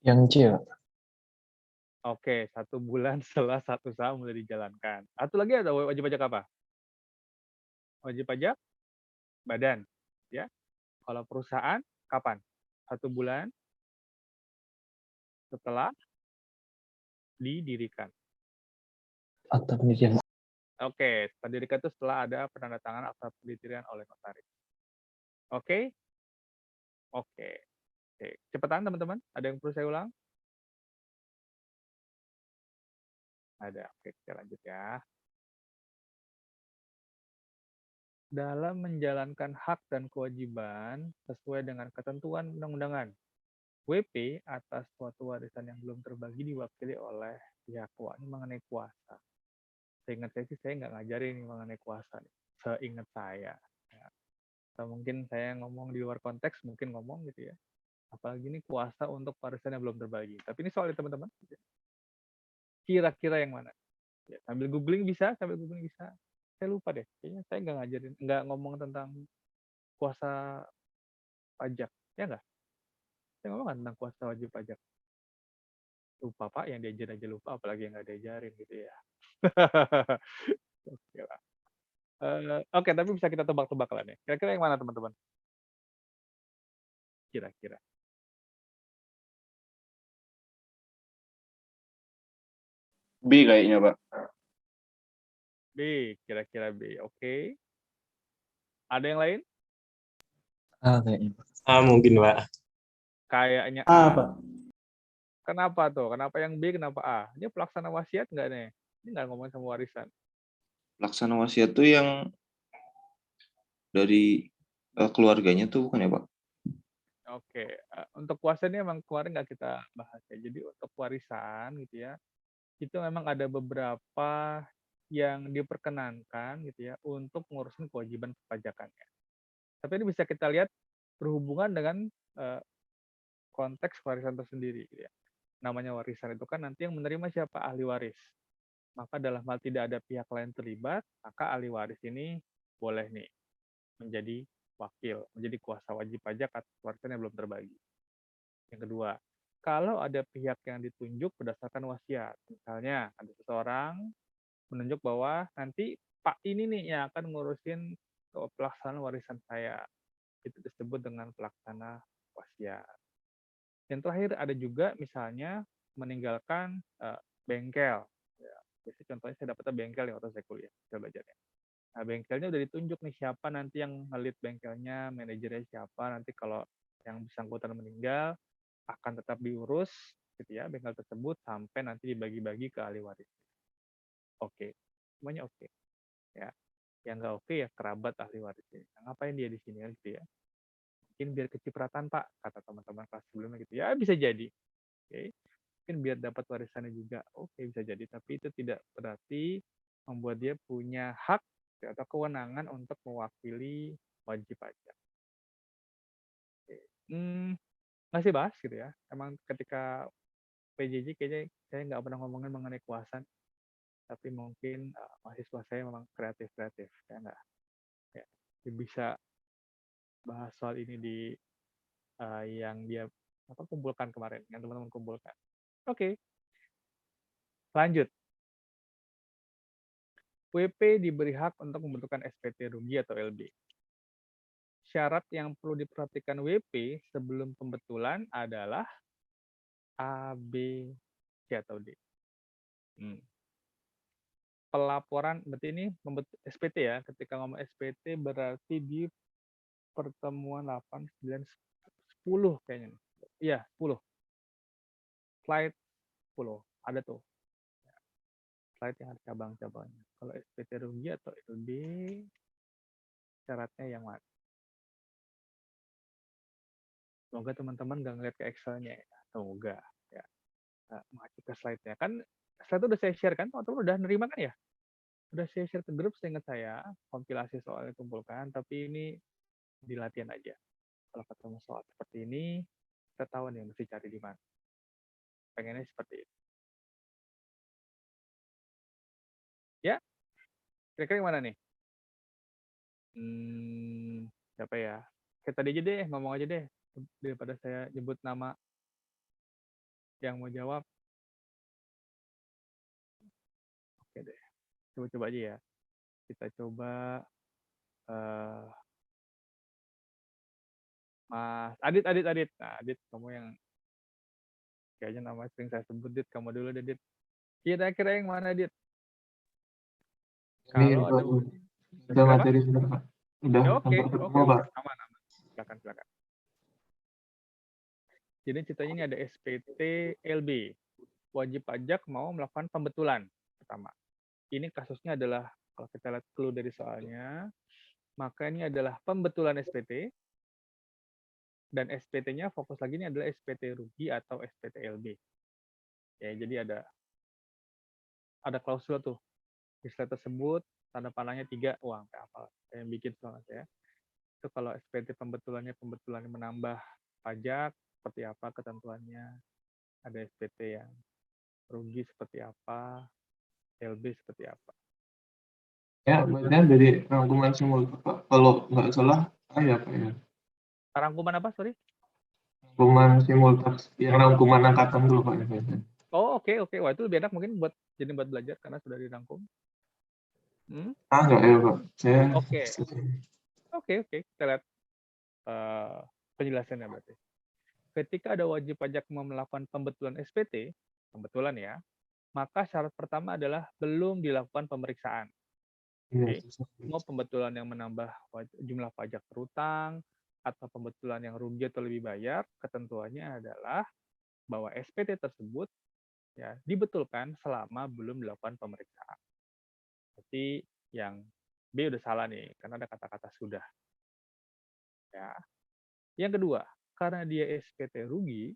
Yang C, Pak. Oke, 1 bulan setelah satu usaha mulai dijalankan. Satu lagi ada wajib pajak apa? Wajib pajak badan, ya. Kalau perusahaan kapan? 1 bulan setelah didirikan. Akta pendirian. Oke, pendirikan itu setelah ada penandatangan akta pendirian oleh notaris. Oke? Oke. Oke. Cepetan teman-teman, ada yang perlu saya ulang? Ada. Oke, kita lanjut ya. Dalam menjalankan hak dan kewajiban sesuai dengan ketentuan undang-undangan, WP atas suatu warisan yang belum terbagi diwakili oleh pihak ini mengenai kuasa. Seingat saya sih saya nggak ngajarin nih mengenai kuasa nih. Seingat saya. Ya. Atau mungkin saya ngomong di luar konteks, mungkin ngomong gitu ya. Apalagi ini kuasa untuk warisan yang belum terbagi. Tapi ini soalnya teman-teman. Kira-kira yang mana? Ya, sambil googling bisa, sambil googling bisa. Saya lupa deh. Kayaknya saya nggak ngajarin, nggak ngomong tentang kuasa pajak. Ya nggak? Saya ngomong nggak tentang kuasa wajib pajak. Lupa Pak, yang diajarin aja lupa, apalagi yang nggak diajarin gitu ya. Oke lah. Oke, tapi bisa kita tebak-tebak lah nih. Kira-kira yang mana teman-teman? Kira-kira. B kayaknya, Pak. B, kira-kira B. Oke. Ada yang lain? A kayaknya, Pak. Mungkin, Pak. Kayaknya A, A. Pak. Kenapa tuh? Kenapa yang B, kenapa A? Ini pelaksana wasiat nggak nih? Ini nggak ngomongin sama warisan. Pelaksana wasiat tuh yang dari keluarganya tuh bukan ya, Pak? Oke, untuk kuasa ini emang kemarin nggak kita bahas ya. Jadi untuk warisan gitu ya, itu memang ada beberapa yang diperkenankan gitu ya untuk ngurusin kewajiban perpajakannya. Tapi ini bisa kita lihat berhubungan dengan eh, konteks warisan tersendiri gitu ya. Namanya warisan itu kan nanti yang menerima siapa? Ahli waris. Maka dalam hal tidak ada pihak lain terlibat, maka ahli waris ini boleh nih menjadi wakil, menjadi kuasa wajib pajak atas warisan yang belum terbagi. Yang kedua, kalau ada pihak yang ditunjuk berdasarkan wasiat, misalnya ada seseorang menunjuk bahwa nanti Pak ini nih yang akan ngurusin pelaksanaan warisan saya, itu disebut dengan pelaksana wasiat. Yang terakhir ada juga misalnya meninggalkan bengkel. Ya, biasanya contohnya saya dapetnya bengkel ya waktu saya kuliah, saya belajarnya. Nah, bengkelnya udah ditunjuk nih siapa nanti yang ngelit bengkelnya, manajernya siapa, nanti kalau yang bersangkutan meninggal akan tetap diurus gitu ya bengkel tersebut sampai nanti dibagi-bagi ke ahli waris. Oke, semuanya oke ya. Yang nggak oke ya kerabat ahli warisnya. Nah, ngapain dia di sini gitu ya? Mungkin biar kecipratan Pak, kata teman-teman kelas sebelumnya gitu ya, bisa jadi. Oke, mungkin biar dapat warisannya juga. Oke, bisa jadi. Tapi itu tidak berarti membuat dia punya hak atau kewenangan untuk mewakili wajib pajak. Oke. Masih bahas gitu ya. Emang ketika PJJ kayaknya saya nggak pernah ngomongin mengenai kuasa, tapi mungkin mahasiswa saya memang kreatif-kreatif, ya nggak? Ya, dia bisa bahas soal ini di yang dia apa kumpulkan kemarin, yang teman-teman kumpulkan. Oke, lanjut. WP diberi hak untuk membentukkan SPT rugi atau LB. Syarat yang perlu diperhatikan WP sebelum pembetulan adalah A, B, C atau D. Pelaporan, berarti ini SPT ya. Ketika ngomong SPT berarti di pertemuan 8, 9, 10 kayaknya. Iya, 10. Slide 10. Ada tuh. Slide yang ada cabang-cabangnya. Kalau SPT rugi atau LB, syaratnya yang mana? Semoga teman-teman nggak ngeliat ke Excel-nya ya. Semoga. Ya. Nah, masuk ke slide-nya. Kan slide itu udah saya share kan? Teman-teman udah nerima kan ya? Udah saya share ke grup seingat saya. Kompilasi soalnya kumpulkan. Tapi ini di latihan aja. Kalau ketemu soal seperti ini, kita tahu nih mesti cari di mana. Pengennya seperti itu. Ya, kira-kira yang mana nih? Siapa ya? Kita tadi aja deh, ngomong aja deh. Daripada saya nyebut nama Yang mau jawab? Oke deh. Coba-coba aja ya. Kita coba eh, Mas Adit. Nah, Adit, kamu yang kayaknya nama sering saya sebut, Dit. Kamu dulu deh, Dit. Kira-kira yang mana, Dit? Ini Kalau ada udah berapa? materi sudah, Pak. Udah Ya, hampir ketemu, oke. Pak. Aman. Silakan. Jadi ceritanya ini ada SPT LB. Wajib pajak mau melakukan pembetulan pertama. Ini kasusnya adalah kalau kita lihat clue dari soalnya, maka ini adalah pembetulan SPT dan SPT-nya fokus lagi ini adalah SPT rugi atau SPT LB. Ya, jadi ada klausul tuh. Istilah tersebut tanda panahnya 3 uang apa yang bikin soalnya ya. Itu kalau SPT pembetulannya menambah pajak seperti apa ketentuannya. Ada SPT yang rugi seperti apa, LB seperti apa. Ya, bagian dari rangkuman simultan, Pak. Kalau nggak salah, ya, Pak, ya. Rangkuman apa, sorry? Rangkuman simultan, yang rangkuman angkatan dulu, Pak. Ya. Oh, oke. Wah, itu lebih enak mungkin buat belajar karena sudah dirangkum. Nggak ya, Pak. Saya Oke. Kita lihat penjelasannya berarti. Ketika ada wajib pajak mau melakukan pembetulan SPT, pembetulan ya, maka syarat pertama adalah belum dilakukan pemeriksaan. Iya, Mau pembetulan yang menambah jumlah pajak berutang, atau pembetulan yang rugi atau lebih bayar, ketentuannya adalah bahwa SPT tersebut ya dibetulkan selama belum dilakukan pemeriksaan. Berarti yang B udah salah nih, karena ada kata-kata sudah. Ya. Yang kedua, karena dia SPT rugi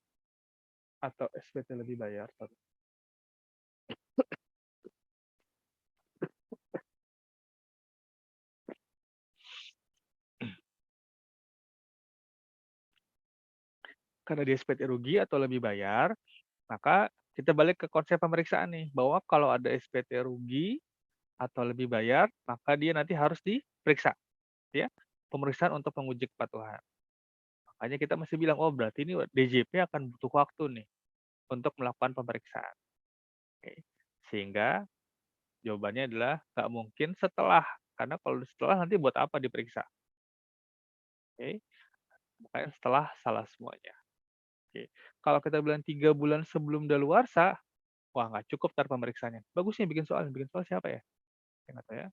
atau SPT lebih bayar, karena dia SPT rugi atau lebih bayar, maka kita balik ke konsep pemeriksaan nih, bahwa kalau ada SPT rugi atau lebih bayar, maka dia nanti harus diperiksa. Ya, pemeriksaan untuk menguji kepatuhan. Makanya kita masih bilang, oh berarti ini DJP akan butuh waktu nih untuk melakukan pemeriksaan. Oke. Sehingga jawabannya adalah nggak mungkin setelah, karena kalau setelah nanti buat apa diperiksa? Oke. Makanya setelah salah semuanya. Oke. Kalau kita bilang 3 bulan sebelum daluarsa, wah nggak cukup tar pemeriksaannya. Bagusnya bikin soal siapa ya? Yang nggak tahu ya.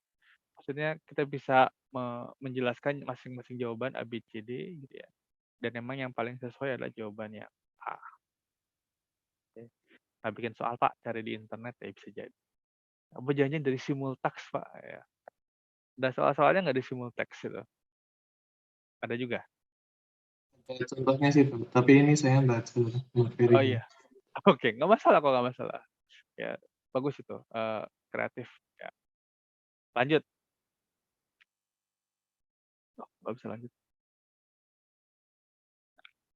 Maksudnya kita bisa menjelaskan masing-masing jawaban A, B, C, D gitu ya. Dan memang yang paling sesuai adalah jawabannya A. Oke. Nah, bikin soal Pak, cari di internet ya bisa jadi. Apa janjian dari simultax Pak ya. Dan soal-soalnya nggak di simultax itu. Ada juga. contohnya sih, Pak. Tapi ini saya baca materi. Oh iya. Oke, nggak masalah kok, nggak masalah. Ya, bagus itu. Kreatif. Ya. Lanjut. Oh, nggak bisa lanjut.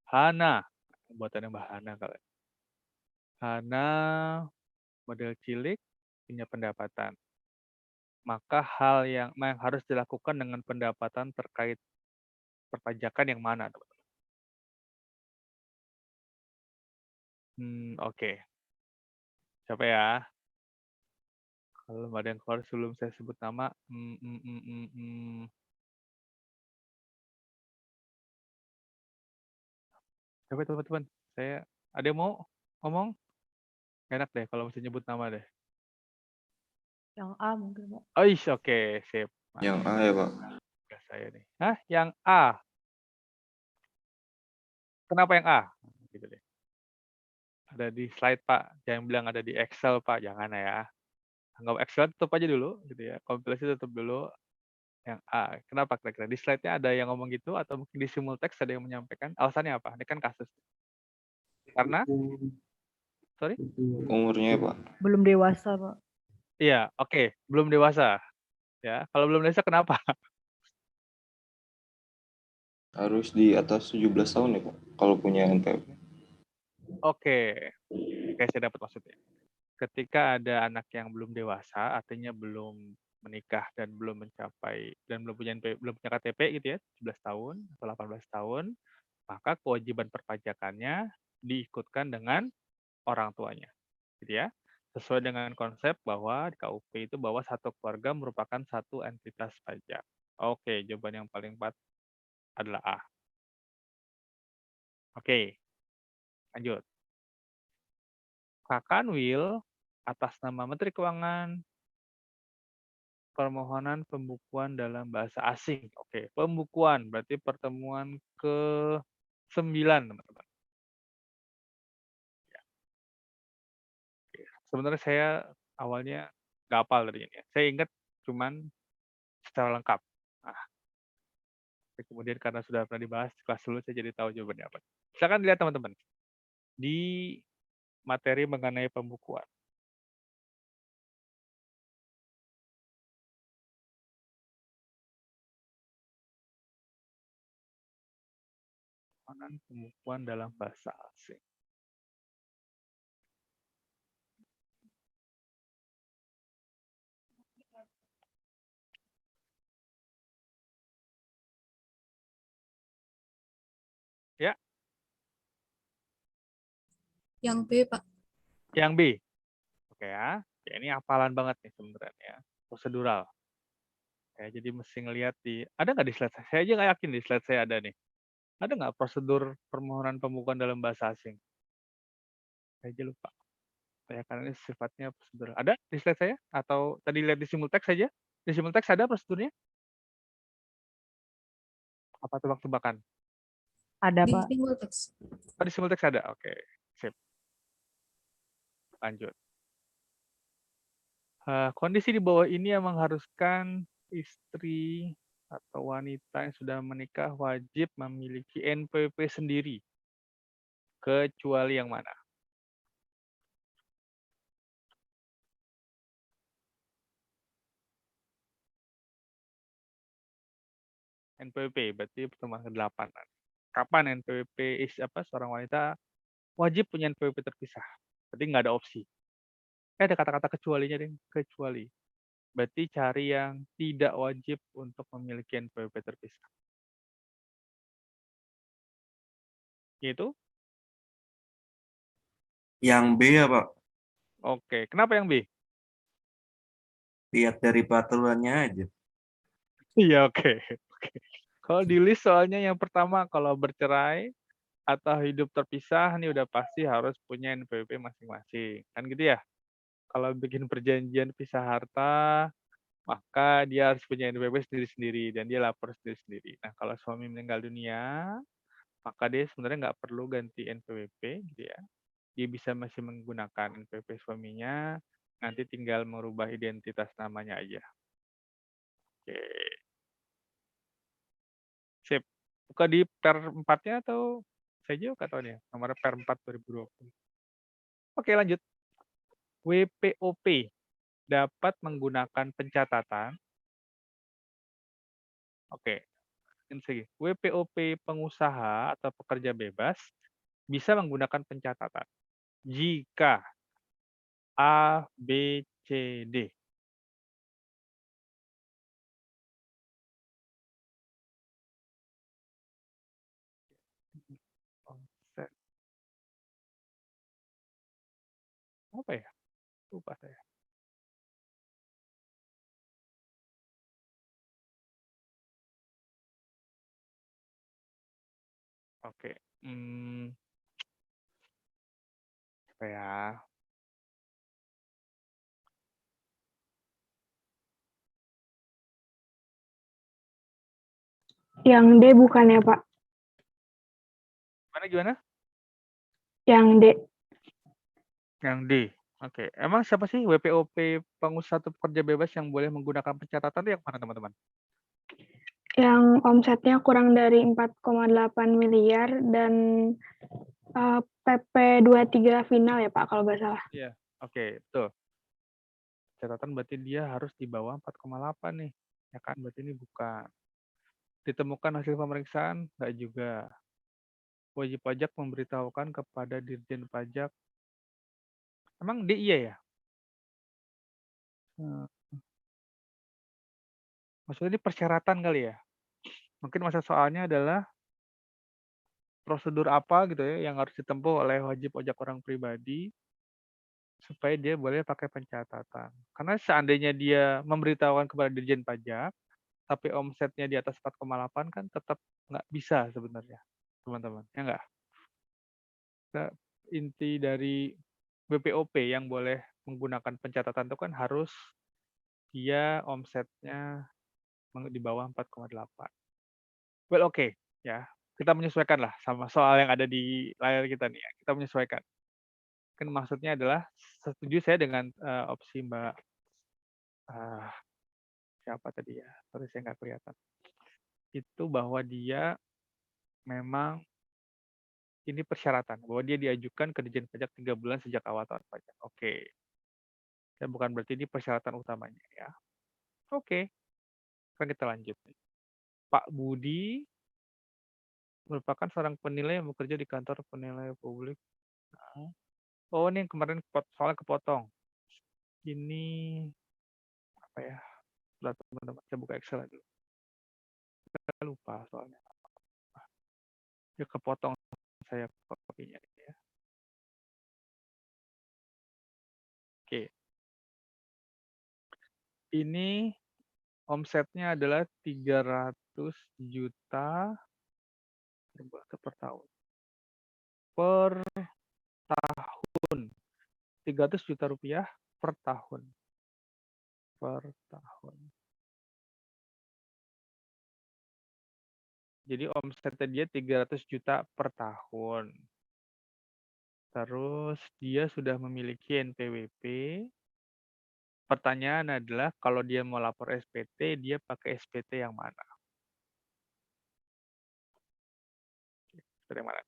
Hana. Buatannya Mbak Hana kali. Hana model cilik punya pendapatan. Maka hal yang harus dilakukan dengan pendapatan terkait perpajakan yang mana? Oke. Siapa ya? Kalau ada yang keluar sebelum saya sebut nama. Siapa teman-teman? Ada yang mau ngomong? Enak deh kalau mesti nyebut nama deh. Yang A mungkin, Pak. Oh, oke, sip. Yang A ya, Pak. Ya, saya nih. Hah, yang A. Kenapa yang A? Gitu deh. Ada di slide, Pak. Jangan bilang ada di Excel, Pak. Jangan ya. Anggap Excel tutup aja dulu, gitu ya. Kompilasi tutup dulu. Yang A. Kenapa kira-kira? Di slide-nya ada yang ngomong gitu, atau mungkin di simultext ada yang menyampaikan. Alasannya apa? Ini kan kasus. Karena? Sorry? Umurnya ya, Pak. Belum dewasa, Pak. Iya, oke. Belum dewasa. Ya, kalau belum dewasa kenapa? Harus di atas 17 tahun ya, Pak. Kalau punya NPWP. Oke, saya dapat maksudnya. Ketika ada anak yang belum dewasa, artinya belum menikah dan belum mencapai dan belum punya KTP gitu ya, 17 tahun atau 18 tahun, maka kewajiban perpajakannya diikutkan dengan orang tuanya, gitu ya. Sesuai dengan konsep bahwa di KUP itu bahwa satu keluarga merupakan satu entitas pajak. Oke, jawaban yang paling tepat adalah A. Oke, lanjut. Kakanwil atas nama Menteri Keuangan permohonan pembukuan dalam bahasa asing. Oke, pembukuan berarti pertemuan ke-9, teman-teman. Ya, oke. Sebenarnya saya awalnya nggak hafal tadi ini ya. Saya ingat cuman secara lengkap. Nah, tapi kemudian karena sudah pernah dibahas di kelas dulu, saya jadi tahu jawabannya apa. Silakan dilihat teman-teman di materi mengenai pembukuan. Permohonan pembukuan dalam bahasa asing. Ya, Yang B, Pak. yang B. Oke ya. Ya, ini hafalan banget nih sebenarnya ya. Prosedural. Ya, jadi mesti ngelihat di ada nggak di slide saya? Saya aja nggak yakin di slide saya ada nih. Ada nggak prosedur permohonan pembukuan dalam bahasa asing? Saya aja lupa. Ya, karena ini sifatnya prosedur. Ada di slide saya? Atau tadi lihat di simultext saja? Di simultext ada prosedurnya? Apa tebak-tebakan? Ada, Di Pak. simultext. Oh, di simultext ada. Oke, sip. Lanjut. Kondisi di bawah ini yang mengharuskan istri atau wanita yang sudah menikah wajib memiliki NPWP sendiri. Kecuali yang mana? NPWP berarti pertemuan ke-8. Kapan NPWP seorang wanita wajib punya NPWP terpisah? Berarti nggak ada opsi. Ada kata-kata kecualinya deh, kecuali. Berarti cari yang tidak wajib untuk memiliki NPWP terpisah. Itu? Yang B ya Pak, Oke. Kenapa yang B? lihat dari peraturannya aja. Iya, oke. Oke. Kalau di list soalnya yang pertama kalau bercerai atau hidup terpisah nih udah pasti harus punya NPWP masing-masing. Kan gitu ya? Kalau bikin perjanjian pisah harta, maka dia harus punya NPWP sendiri-sendiri dan dia lapor sendiri-sendiri. Nah, kalau suami meninggal dunia, maka dia sebenarnya nggak perlu ganti NPWP gitu ya. Dia bisa masih menggunakan NPWP suaminya, nanti tinggal merubah identitas namanya aja. Oke. Sip. Buka di per 4-nya atau saya juga tahu nih, nomor per 4 2020. Oke, lanjut. WPOP dapat menggunakan pencatatan. Oke, ini segi. WPOP pengusaha atau pekerja bebas bisa menggunakan pencatatan jika A, B, C, D. Konsep. Apa ya? Lupa saya. Oke. Apa ya? Yang D bukan ya, Pak? Gimana? Yang D. Yang D. Oke. Emang siapa sih WPOP pengusaha atau pekerja bebas yang boleh menggunakan pencatatan itu yang mana, teman-teman? Yang omsetnya kurang dari 4,8 miliar dan PP 23 final ya, Pak, kalau nggak salah. Iya. Oke, betul. Catatan berarti dia harus di bawah 4,8 nih. Ya kan? Berarti ini bukan. Ditemukan hasil pemeriksaan? Enggak juga. Wajib pajak memberitahukan kepada Dirjen Pajak. Emang D iya ya? Maksudnya ini persyaratan kali ya? Mungkin masa soalnya adalah prosedur apa gitu ya yang harus ditempuh oleh wajib pajak orang pribadi supaya dia boleh pakai pencatatan. Karena seandainya dia memberitahukan kepada Dirjen Pajak, tapi omsetnya di atas 4,8 kan tetap nggak bisa sebenarnya, teman-teman. Ya nggak? Nah, inti dari BPOP yang boleh menggunakan pencatatan itu kan harus dia omsetnya di bawah 4,8. Well, oke, ya. Kita menyesuaikan lah sama soal yang ada di layar kita nih ya. Kita menyesuaikan. Kan maksudnya adalah setuju saya dengan opsi Mbak ah, siapa tadi ya? Sorry saya nggak kelihatan. Itu bahwa dia memang ini persyaratan bahwa dia diajukan ke Ditjen Pajak 3 bulan sejak awal tahun pajak. Oke. Dan bukan berarti ini persyaratan utamanya ya. Oke. Sekarang kita lanjut. Pak Budi merupakan seorang penilai yang bekerja di kantor penilai publik. Oh, ini yang kemarin soalnya kepotong. Ini apa ya? Sebentar, teman-teman, saya buka Excel dulu. Saya lupa soalnya. Ya kepotong saya kopinya ya. Oke. Ini omsetnya adalah 300 juta per tahun. Per tahun. 300 juta rupiah per tahun. Per tahun. Jadi omsetnya dia 300 juta per tahun. Terus dia sudah memiliki NPWP. Pertanyaan adalah kalau dia mau lapor SPT, dia pakai SPT yang mana? SPT yang mana?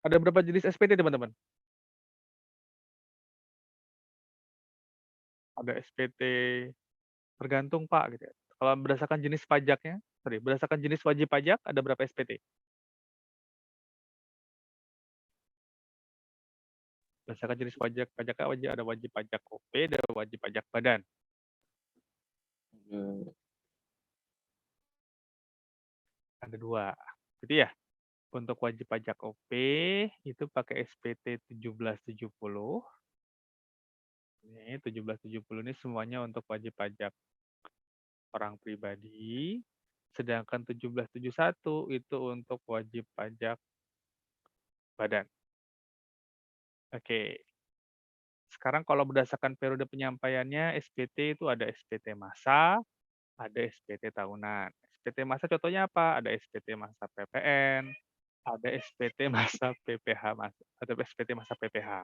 Ada berapa jenis SPT, teman-teman? Ada SPT tergantung, Pak, gitu ya. Kalau berdasarkan jenis pajaknya, berdasarkan jenis wajib pajak, ada berapa SPT? Berdasarkan jenis pajak ada wajib pajak OP, ada wajib pajak badan. Ada 2. Gitu ya. Untuk wajib pajak OP itu pakai SPT 1770. Ini 1770 ini semuanya untuk wajib pajak orang pribadi. Sedangkan 1771 itu untuk wajib pajak badan. Oke. Sekarang kalau berdasarkan periode penyampaiannya, SPT itu ada SPT masa, ada SPT tahunan. SPT masa contohnya apa? Ada SPT masa PPN, ada SPT masa PPH, ada SPT masa PPH.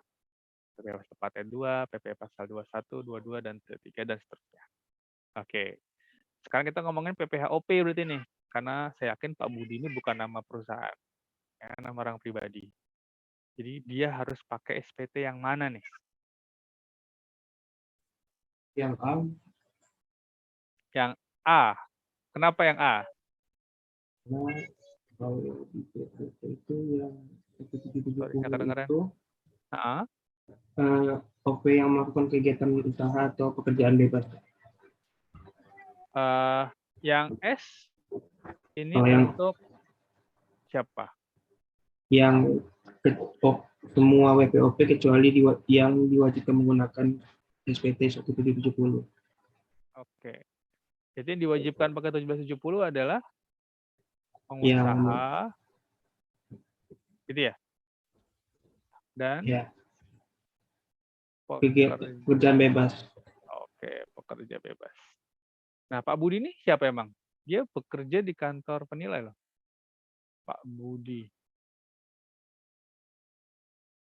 PPH masa paten 2, PPH pasal 21, 22, dan 23, dan seterusnya. Oke. Sekarang kita ngomongin PPH OP berarti nih. Karena saya yakin Pak Budi ini bukan nama perusahaan, ya, nama orang pribadi. Jadi dia harus pakai SPT yang mana nih? Yang A. Yang A. Kenapa yang A? Karena kalau di PPT itu yang Sorry, nggak kedengeran. itu Nah, OP yang melakukan kegiatan usaha atau pekerjaan bebas. yang S ini Kalau yang- untuk siapa? Yang semua WPOP kecuali yang diwajibkan menggunakan SPT 1770. Oke. Jadi yang diwajibkan pakai 1770 adalah Yang- pengusaha. Gitu ya? Dan Ya, pekerjaan bebas. Oke, pekerja bebas. Nah, Pak Budi ini siapa emang? Dia bekerja di kantor penilai loh. Pak Budi.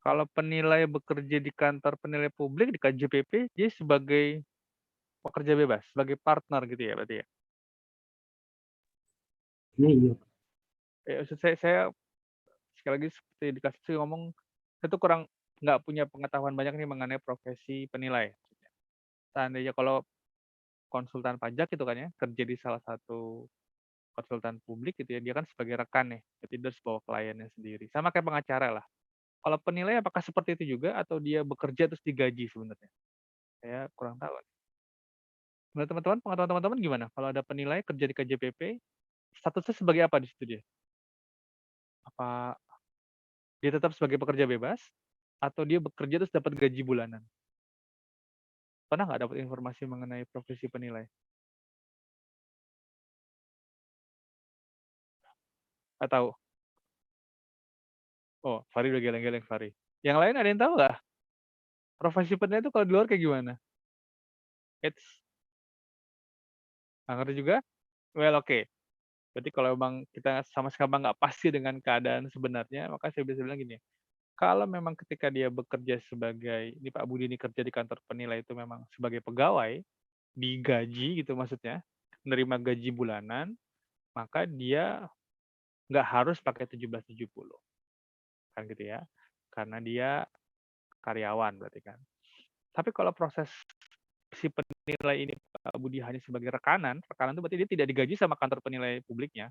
Kalau penilai bekerja di kantor penilai publik di KJPP, dia sebagai pekerja bebas, sebagai partner gitu ya berarti ya? Ini iya. Maksud saya sekali lagi seperti dikasih ngomong, saya tuh kurang nggak punya pengetahuan banyak nih mengenai profesi penilai. Seandainya kalau konsultan pajak gitu kan ya, kerja di salah satu konsultan publik gitu ya, dia kan sebagai rekan nih, jadi dia harus bawa kliennya sendiri. Sama kayak pengacara lah. Kalau penilai apakah seperti itu juga atau dia bekerja terus digaji sebenarnya? Saya kurang tahu. Menurut teman-teman, pengetahuan teman-teman gimana? Kalau ada penilai kerja di KJPP, statusnya sebagai apa di situ dia? Apa dia tetap sebagai pekerja bebas atau dia bekerja terus dapat gaji bulanan? Pernah nggak dapat informasi mengenai profesi penilai? Nggak tahu? Oh, Fahri udah geleng-geleng, Fahri. Yang lain ada yang tahu nggak? Profesi penilai itu kalau di luar kayak gimana? It's nggak ngerti juga? Well, oke. Berarti kalau memang kita sama sekali nggak pasti dengan keadaan sebenarnya, maka saya bisa bilang gini, kalau memang ketika dia bekerja sebagai, ini Pak Budi ini kerja di kantor penilai itu memang sebagai pegawai, digaji gitu maksudnya, menerima gaji bulanan, maka dia nggak harus pakai 1770, kan gitu ya. Karena dia karyawan berarti kan. Tapi kalau proses si penilai ini Pak Budi hanya sebagai rekanan itu berarti dia tidak digaji sama kantor penilai publiknya.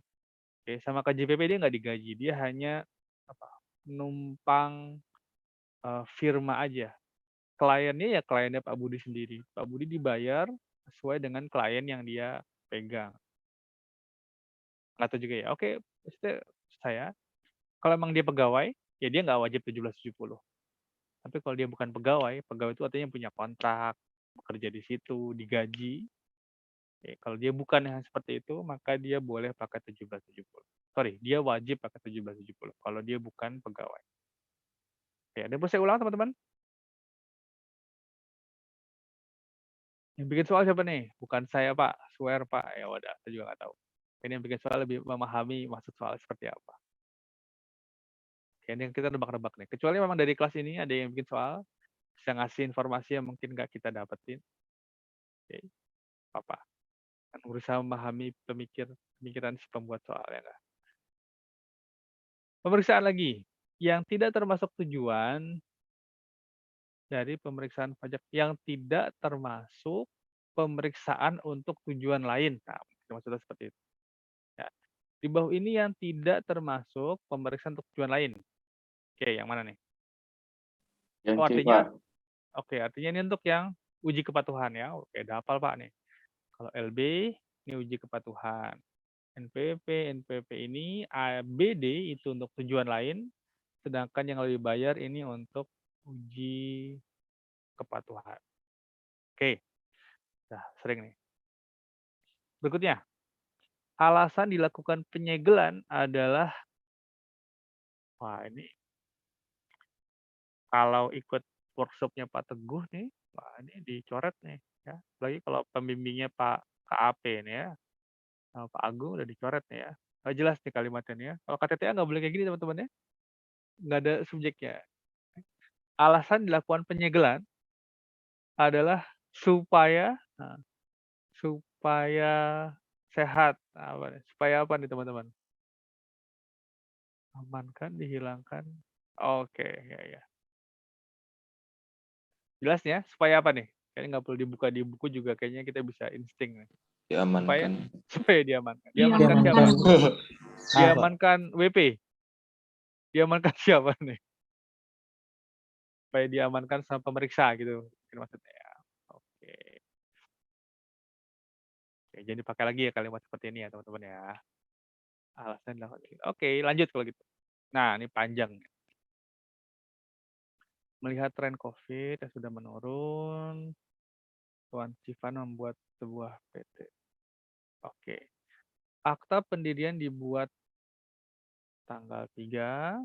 Oke, sama KJPP dia nggak digaji, dia hanya apa, numpang firma aja. Kliennya ya kliennya Pak Budi sendiri. Pak Budi dibayar sesuai dengan klien yang dia pegang. Nggak tahu juga ya. Oke, maksudnya saya, kalau emang dia pegawai, ya dia nggak wajib 1770. Tapi kalau dia bukan pegawai, pegawai itu artinya punya kontrak, bekerja di situ, digaji. Oke, kalau dia bukan yang seperti itu, maka dia boleh pakai 1770. Sorry, dia wajib pakai 1770 kalau dia bukan pegawai. Oke, ada yang perlu saya ulang teman-teman? Yang bikin soal siapa nih? Bukan saya Pak, swear Pak. Ya udah, saya juga nggak tahu. Ini yang bikin soal lebih memahami maksud soal seperti apa. Oke, ini yang kita nebak-nebak nih. Kecuali memang dari kelas ini ada yang bikin soal, bisa ngasih informasi yang mungkin nggak kita dapetin. Oke, apa? Kan berusaha memahami pemikiran si pembuat soalnya. Nggak? Pemeriksaan lagi. Yang tidak termasuk tujuan dari pemeriksaan pajak. Yang tidak termasuk pemeriksaan untuk tujuan lain. Nah, maksudnya seperti itu. Ya. Di bawah ini yang tidak termasuk pemeriksaan untuk tujuan lain. Oke, yang mana nih? Yang Oh, C, artinya, Pak. oke, artinya ini untuk yang uji kepatuhan ya. Oke, udah hafal Pak nih. Kalau LB, ini uji kepatuhan. NPWP ini ABD itu untuk tujuan lain, sedangkan yang lebih bayar ini untuk uji kepatuhan. Oke, nah sering nih. Berikutnya, alasan dilakukan penyegelan adalah, wah ini kalau ikut workshopnya Pak Teguh nih, wah ini dicoret nih, ya. Apalagi kalau pembimbingnya Pak KAP nih ya, sama Pak Agung udah dicoret nih ya. Nggak jelas nih kalimatnya nih ya. Kalau KTTA nggak boleh kayak gini teman-teman ya. Nggak ada subjeknya. Alasan dilakukan penyegelan adalah supaya supaya sehat. Apa nih? Supaya apa nih teman-teman? Amankan, dihilangkan. Oke, ya ya. Jelas ya? Supaya apa nih? Kayaknya nggak perlu dibuka di buku juga, kayaknya kita bisa insting nih. Supaya Diamankan. supaya diamankan. Iya, Diamankan siapa? Diamankan. Diamankan WP. Diamankan siapa nih? Supaya diamankan sama pemeriksa gitu. Mungkin maksudnya ya. Oke. Oke, jadi dipakai lagi ya kalimat seperti ini ya teman-teman ya. Alasan dilakukan. Oke, lanjut kalau gitu. Nah, ini panjang. Melihat tren COVID yang sudah menurun, Tuan Civan membuat sebuah PT. Oke. Akta pendirian dibuat tanggal 3,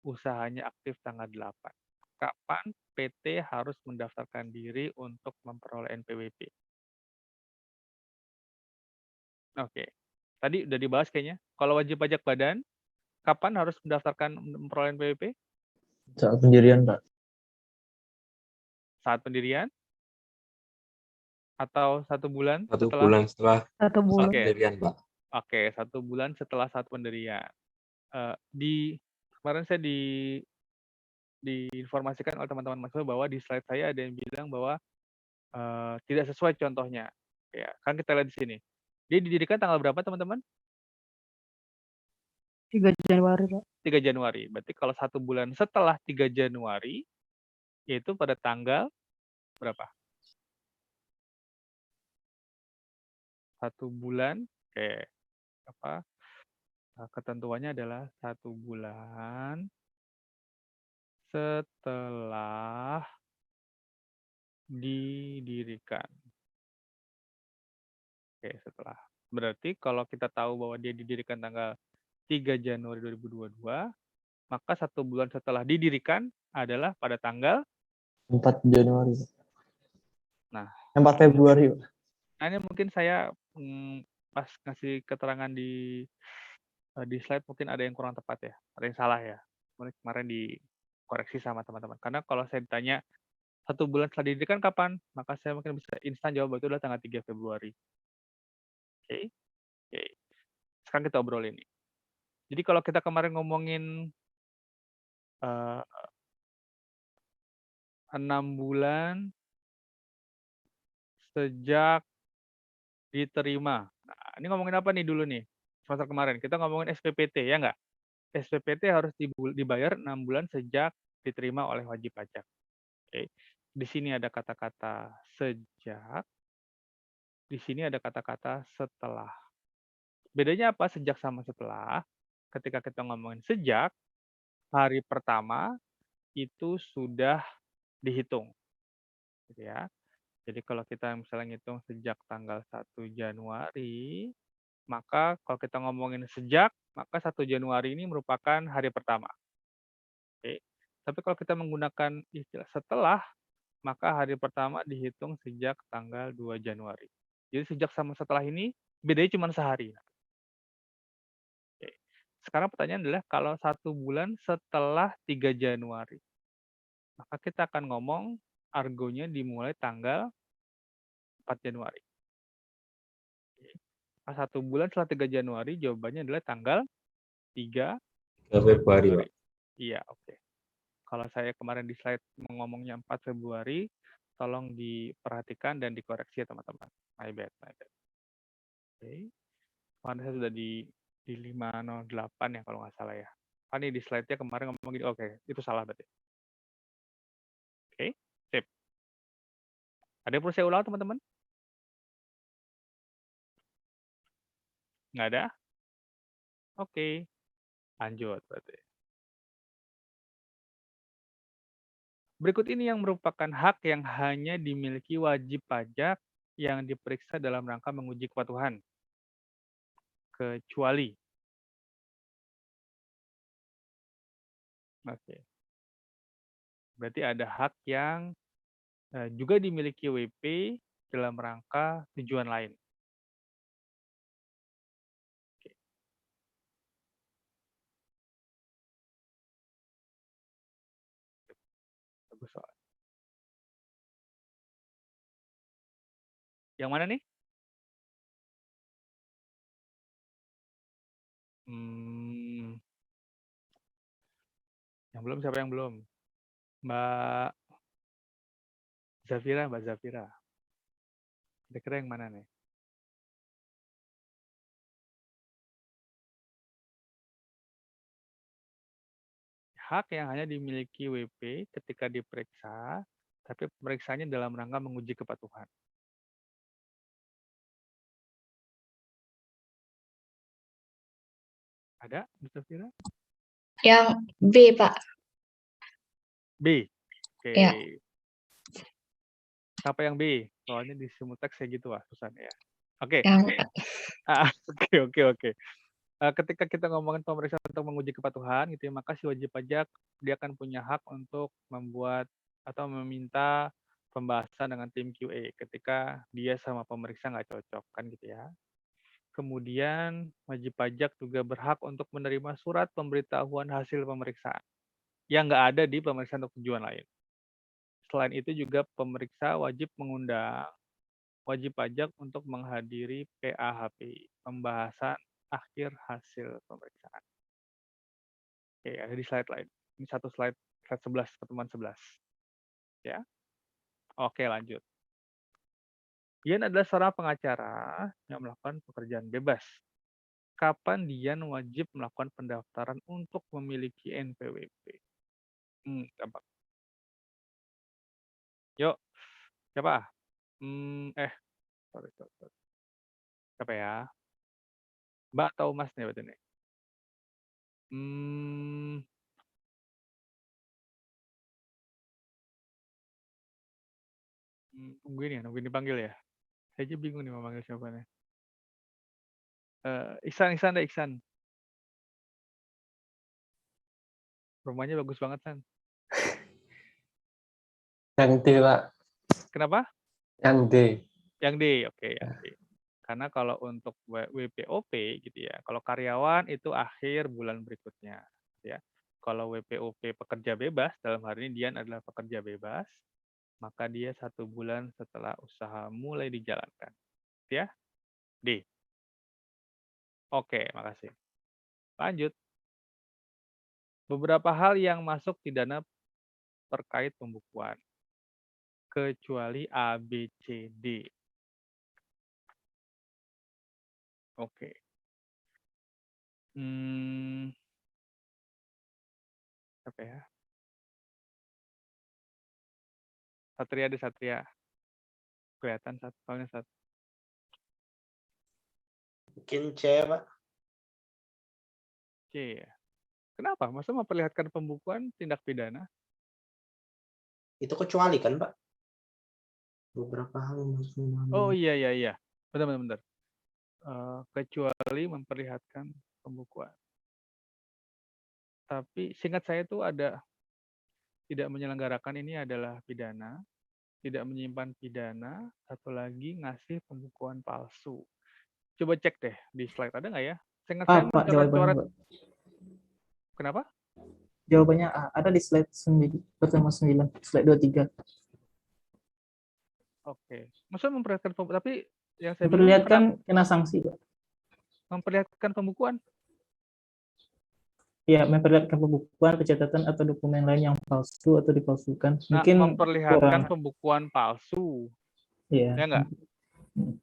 usahanya aktif tanggal 8. Kapan PT harus mendaftarkan diri untuk memperoleh NPWP? Oke. Tadi udah dibahas kayaknya. Kalau wajib pajak badan, kapan harus mendaftarkan memperoleh NPWP? Saat pendirian, Pak. Saat pendirian? Atau 1 bulan Satu setelah? bulan setelah 1 bulan. Oke. pendirian, Pak. Oke, 1 bulan setelah saat pendirian. Kemarin saya diinformasikan oleh teman-teman mahasiswa bahwa di slide saya ada yang bilang bahwa tidak sesuai contohnya. Ya, kan kita lihat di sini. Dia didirikan tanggal berapa, teman-teman? 3 Januari, Pak. 3 Januari. Berarti kalau 1 bulan setelah 3 Januari, yaitu pada tanggal berapa? 1 bulan, Ketentuannya adalah 1 bulan setelah didirikan. Oke, setelah. Berarti kalau kita tahu bahwa dia didirikan tanggal 3 Januari 2022, maka 1 bulan setelah didirikan adalah pada tanggal 4 Januari. Nah. 4 Februari. Nah, ini mungkin saya pas ngasih keterangan di slide mungkin ada yang kurang tepat ya, ada yang salah ya. Kemarin dikoreksi sama teman-teman. Karena kalau saya ditanya 1 bulan setelah didirikan kapan, maka saya mungkin bisa instan jawab itu adalah tanggal 3 Februari. Oke. Sekarang kita obrolin nih. Jadi kalau kita kemarin ngomongin 6 bulan sejak diterima. Nah, ini ngomongin apa nih dulu nih? Semester kemarin kita ngomongin SPPT ya nggak? SPPT harus dibayar 6 bulan sejak diterima oleh wajib pajak. Oke. Di sini ada kata-kata sejak, di sini ada kata-kata setelah. Bedanya apa sejak sama setelah? Ketika kita ngomongin sejak, hari pertama itu sudah dihitung. Gitu ya. Jadi kalau kita misalnya ngitung sejak tanggal 1 Januari, maka kalau kita ngomongin sejak, maka 1 Januari ini merupakan hari pertama. Oke. Tapi kalau kita menggunakan istilah setelah, maka hari pertama dihitung sejak tanggal 2 Januari. Jadi sejak sama setelah ini bedanya cuma sehari. Oke. Sekarang pertanyaan adalah kalau 1 bulan setelah 3 Januari, maka kita akan ngomong argonya dimulai tanggal 4 Januari. Pas 1 bulan setelah 3 Januari, jawabannya adalah tanggal 3 Februari, Pak. Iya, oke. Kalau saya kemarin di slide ngomongnya 4 Februari, tolong diperhatikan dan dikoreksi ya teman-teman. My bad. Oke. Kemarin saya sudah di 508 ya kalau nggak salah ya. Ini di slide-nya kemarin ngomong gini, oke, itu salah berarti. Oke, sip. Ada yang perlu saya ulang teman-teman? Nggak ada? Oke, lanjut berarti. Berikut ini yang merupakan hak yang hanya dimiliki wajib pajak yang diperiksa dalam rangka menguji kepatuhan. Kecuali. Oke. Berarti ada hak yang juga dimiliki WP dalam rangka tujuan lain. Oke. Bagus soal. Yang mana nih? Yang belum siapa yang belum? Mbak Zafira. Kira-kira yang mana nih? Hak yang hanya dimiliki WP ketika diperiksa, tapi pemeriksaannya dalam rangka menguji kepatuhan. Ada, Bu Zafira? Yang B, Pak. B. Oke. Ya. Siapa yang B? Soalnya di simultak saya gitu susah ya. Oke. Yang Oke. Ketika kita ngomongin pemeriksaan untuk menguji kepatuhan gitu ya, maka si wajib pajak dia akan punya hak untuk membuat atau meminta pembahasan dengan tim QA ketika dia sama pemeriksa nggak cocok kan gitu ya. Kemudian wajib pajak juga berhak untuk menerima surat pemberitahuan hasil pemeriksaan yang nggak ada di pemeriksaan untuk tujuan lain. Selain itu juga pemeriksa wajib mengundang wajib pajak untuk menghadiri PAHP, pembahasan akhir hasil pemeriksaan. Oke, ada di slide lain. Ini satu slide 11, pertemuan 11. Ya. Oke, lanjut. Dian adalah seorang pengacara yang melakukan pekerjaan bebas. Kapan Dian wajib melakukan pendaftaran untuk memiliki NPWP? Gampang. Yuk, siapa? Sorry. Siapa ya? Mbak atau Mas nih berarti nih? Hmm, nungguin ya, nungguin dipanggil ya. Saya aja bingung nih mau manggil siapa nih. Iksan deh, Iksan. Rumahnya bagus banget, San. Yang D, Pak. Kenapa? Yang D. Yang D, oke, yang D. Karena kalau untuk WPOP gitu ya, kalau karyawan itu akhir bulan berikutnya, ya. Kalau WPOP pekerja bebas, dalam hari ini Dian adalah pekerja bebas, maka dia 1 bulan setelah usaha mulai dijalankan, ya. D. Oke, makasih. Lanjut. Beberapa hal yang masuk di dana terkait pembukuan, kecuali A, B, C, D. Oke. Apa ya? Satria deh, Satria. Kelihatan soalnya satu. Mungkin C, Pak. C ya. Kenapa? Masa memperlihatkan pembukuan tindak pidana? Itu kecuali kan, Pak? Beberapa hal yang harus Oh iya. Benar. Kecuali memperlihatkan pembukuan. Tapi seingat saya itu ada tidak menyelenggarakan ini adalah pidana, tidak menyimpan pidana, satu lagi ngasih pembukuan palsu. Coba cek deh di slide, ada nggak ya? Seingat saya Pak, jawabannya, mencoret-coret. Pak. Kenapa? Jawabannya A, ada di slide 9, slide 23. Oke. Maksudnya memperlihatkan pembukuan, tapi yang saya bingung Memperlihatkan kena sanksi, Pak. memperlihatkan pembukuan. Ya, memperlihatkan pembukuan, pencatatan atau dokumen lain yang palsu atau dipalsukan. Nah, Mungkin memperlihatkan kurang. pembukuan palsu. Iya. Ya enggak?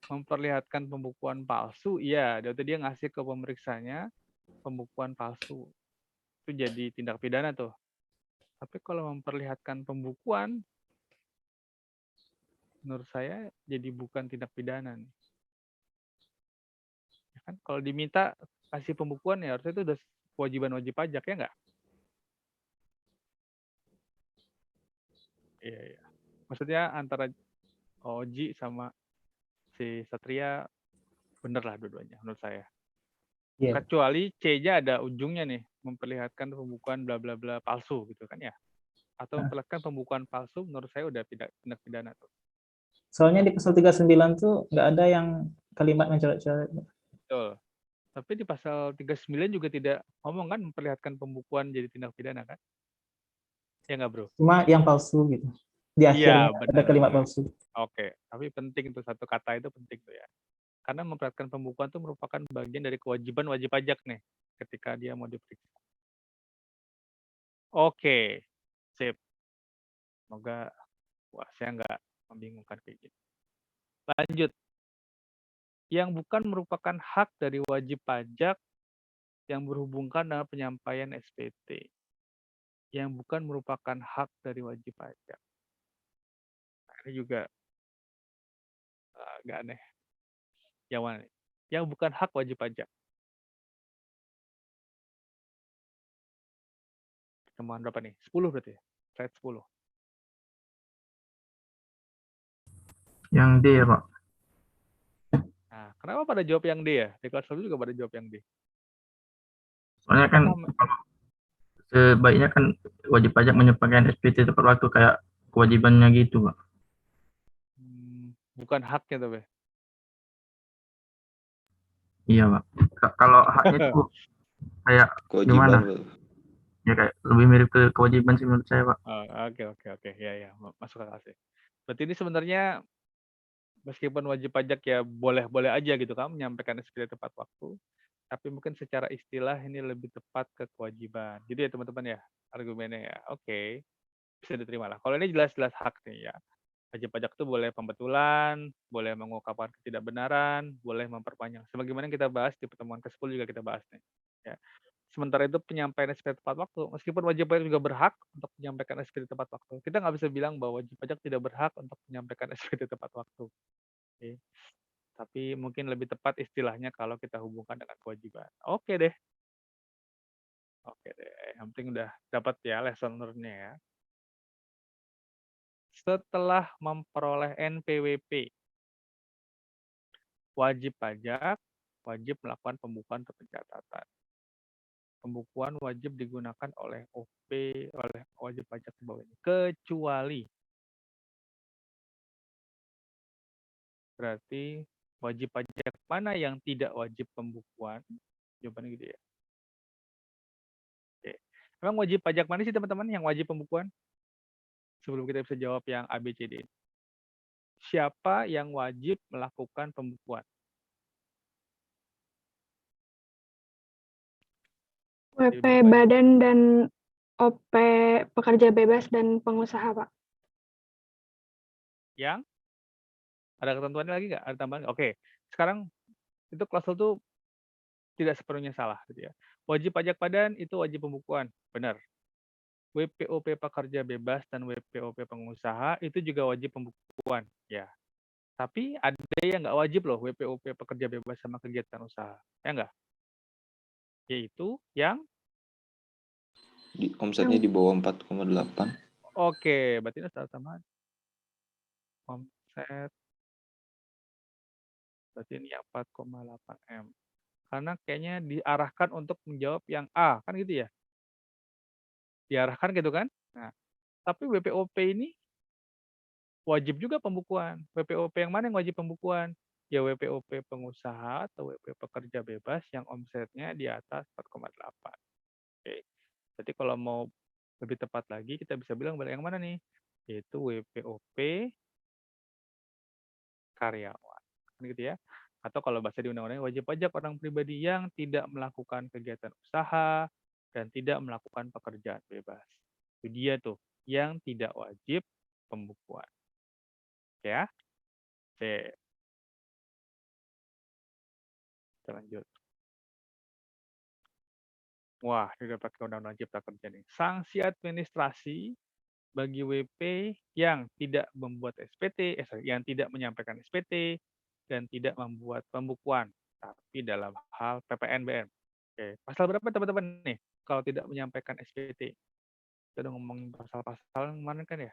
Memperlihatkan pembukuan palsu, iya. Dia ngasih ke pemeriksanya pembukuan palsu. Itu jadi tindak pidana tuh. Tapi kalau memperlihatkan pembukuan, menurut saya jadi bukan tindak pidana nih. Ya kan? Kalau diminta kasih pembukuan ya harusnya itu udah kewajiban wajib pajak, ya enggak? Iya. Maksudnya antara Oji sama si Satria bener lah dua-duanya menurut saya. Iya. Kecuali C-nya ada ujungnya nih, memperlihatkan pembukuan bla bla bla palsu gitu kan ya. Atau memperlihatkan pembukuan palsu menurut saya udah tidak tindak pidana tuh. Soalnya di pasal 39 tuh nggak ada yang kalimat mencoret-coret. Betul. Tapi di pasal 39 juga tidak ngomong kan memperlihatkan pembukuan jadi tindak pidana kan? Ya nggak, Bro? Cuma yang palsu gitu. Di akhirnya Iya, ada kalimat palsu. Oke, tapi penting tuh satu kata itu penting tuh ya. Karena memperlihatkan pembukuan itu merupakan bagian dari kewajiban wajib pajak nih ketika dia mau diperiksa. Oke, sip. Semoga saya nggak membingungkan kayak gini. Lanjut. Yang bukan merupakan hak dari wajib pajak yang berhubungkan dengan penyampaian SPT. Yang bukan merupakan hak dari wajib pajak. Nah, ini juga agak aneh. Yang mana nih? Yang bukan hak wajib pajak. Pertemuan berapa nih? 10 berarti ya? Slide 10. Yang D ya, Pak. Nah, kenapa pada jawab yang D ya? Di kelas 1 juga pada jawab yang D. Soalnya kan sebaiknya kan wajib pajak menyampaikan SPT tepat waktu kayak kewajibannya gitu, Pak. Bukan haknya tapi. Iya, Pak. Kalau haknya itu kayak Kewajiban, gimana? Pak. Ya kayak lebih mirip ke kewajiban sih menurut saya, Pak. Oke. Ya, masuk akal sih. Berarti ini sebenarnya meskipun wajib pajak ya boleh-boleh aja gitu kan menyampaikan SPT tepat waktu, tapi mungkin secara istilah ini lebih tepat ke kewajiban. Gitu ya teman-teman ya argumennya ya. Oke. Bisa diterima lah. Kalau ini jelas-jelas hak nih ya. Wajib pajak itu boleh pembetulan, boleh mengungkapkan ketidakbenaran, boleh memperpanjang. Sebagaimana kita bahas di pertemuan ke-10 juga kita bahas nih. Ya. Sementara itu penyampaian SPT tepat waktu, meskipun wajib pajak juga berhak untuk menyampaikan SPT tepat waktu. Kita nggak bisa bilang bahwa wajib pajak tidak berhak untuk menyampaikan SPT tepat waktu. Oke. Tapi mungkin lebih tepat istilahnya kalau kita hubungkan dengan kewajiban. Oke deh. Oke deh, yang penting udah dapat ya lesson learn-nya ya. Setelah memperoleh NPWP, wajib pajak wajib melakukan pembukuan atau pencatatan. Pembukuan wajib digunakan oleh oleh wajib pajak di bawah ini, kecuali berarti wajib pajak mana yang tidak wajib pembukuan? Jawabannya gitu ya. Oke. Memang wajib pajak mana sih teman-teman yang wajib pembukuan? Sebelum kita bisa jawab yang A, B, C, D. Siapa yang wajib melakukan pembukuan? WP badan dan OP pekerja bebas dan pengusaha, Pak. Yang? Ada ketentuannya lagi nggak? Ada tambahan? Oke. Sekarang itu klausul itu tidak sepenuhnya salah. Gitu ya. Wajib pajak badan itu wajib pembukuan. Benar. WPOP pekerja bebas dan WPOP pengusaha itu juga wajib pembukuan. Ya. Tapi ada yang nggak wajib loh, WPOP pekerja bebas sama kegiatan usaha. Ya nggak? Yaitu yang? Omsetnya di bawah 4,8. Oke, berarti ini sama omset. Berarti ini 4,8 M. Karena kayaknya diarahkan untuk menjawab yang A, kan gitu ya? Diarahkan gitu kan? Nah, tapi WPOP ini wajib juga pembukuan. WPOP yang mana yang wajib pembukuan? Ya WPOP pengusaha atau WP pekerja bebas yang omsetnya di atas 4,8. Oke. Jadi kalau mau lebih tepat lagi, kita bisa bilang yang mana nih? Yaitu WPOP karyawan. Kan gitu ya. Atau kalau bahasa di undang-undang wajib pajak orang pribadi yang tidak melakukan kegiatan usaha dan tidak melakukan pekerjaan bebas. Itu dia tuh yang tidak wajib pembukuan. Oke ya. Oke. Kita lanjut. Wah, ini udah pakai undang-undang cipta kerja nih. Sanksi administrasi bagi WP yang tidak membuat SPT, yang tidak menyampaikan SPT dan tidak membuat pembukuan, tapi dalam hal PPNBM. Oke, pasal berapa teman-teman nih? Kalau tidak menyampaikan SPT, kita udah ngomongin pasal-pasal yang mana kan ya?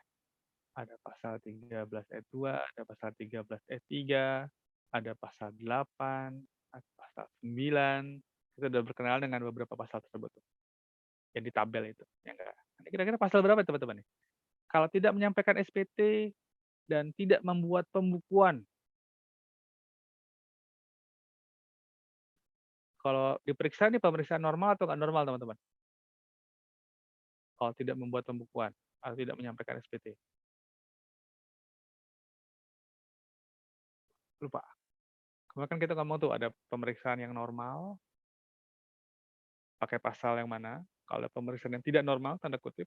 Ada pasal 13 ayat 2, ada pasal 13 ayat 3, ada pasal 8, ada pasal 9. Kita udah berkenalan dengan beberapa pasal tersebut yang di tabel itu. Ya enggak? Kira-kira pasal berapa teman-teman nih? Kalau tidak menyampaikan SPT dan tidak membuat pembukuan. Kalau diperiksa ini pemeriksaan normal atau nggak normal, teman-teman? Kalau tidak membuat pembukuan atau tidak menyampaikan SPT. Lupa. Kemarin kan kita ngomong tuh ada pemeriksaan yang normal, pakai pasal yang mana. Kalau pemeriksaan yang tidak normal, tanda kutip,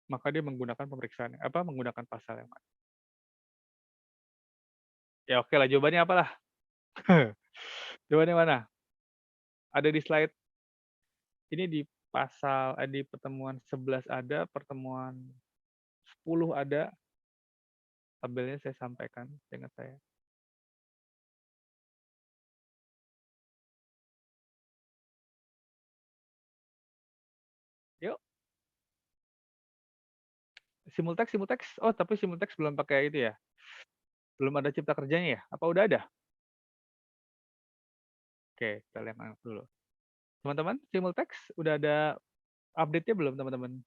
maka dia menggunakan menggunakan pasal yang mana. Ya oke lah, jawabannya apalah? Jawabannya mana? Ada di slide. Ini di di pertemuan 11 ada, pertemuan 10 ada. Tabelnya saya sampaikan, ingat saya. Yuk. Simultext. Oh, tapi simultext belum pakai itu ya? Belum ada cipta kerjanya ya? Apa udah ada? Oke, kita lihat dulu. Teman-teman, simultext udah ada update-nya belum, teman-teman?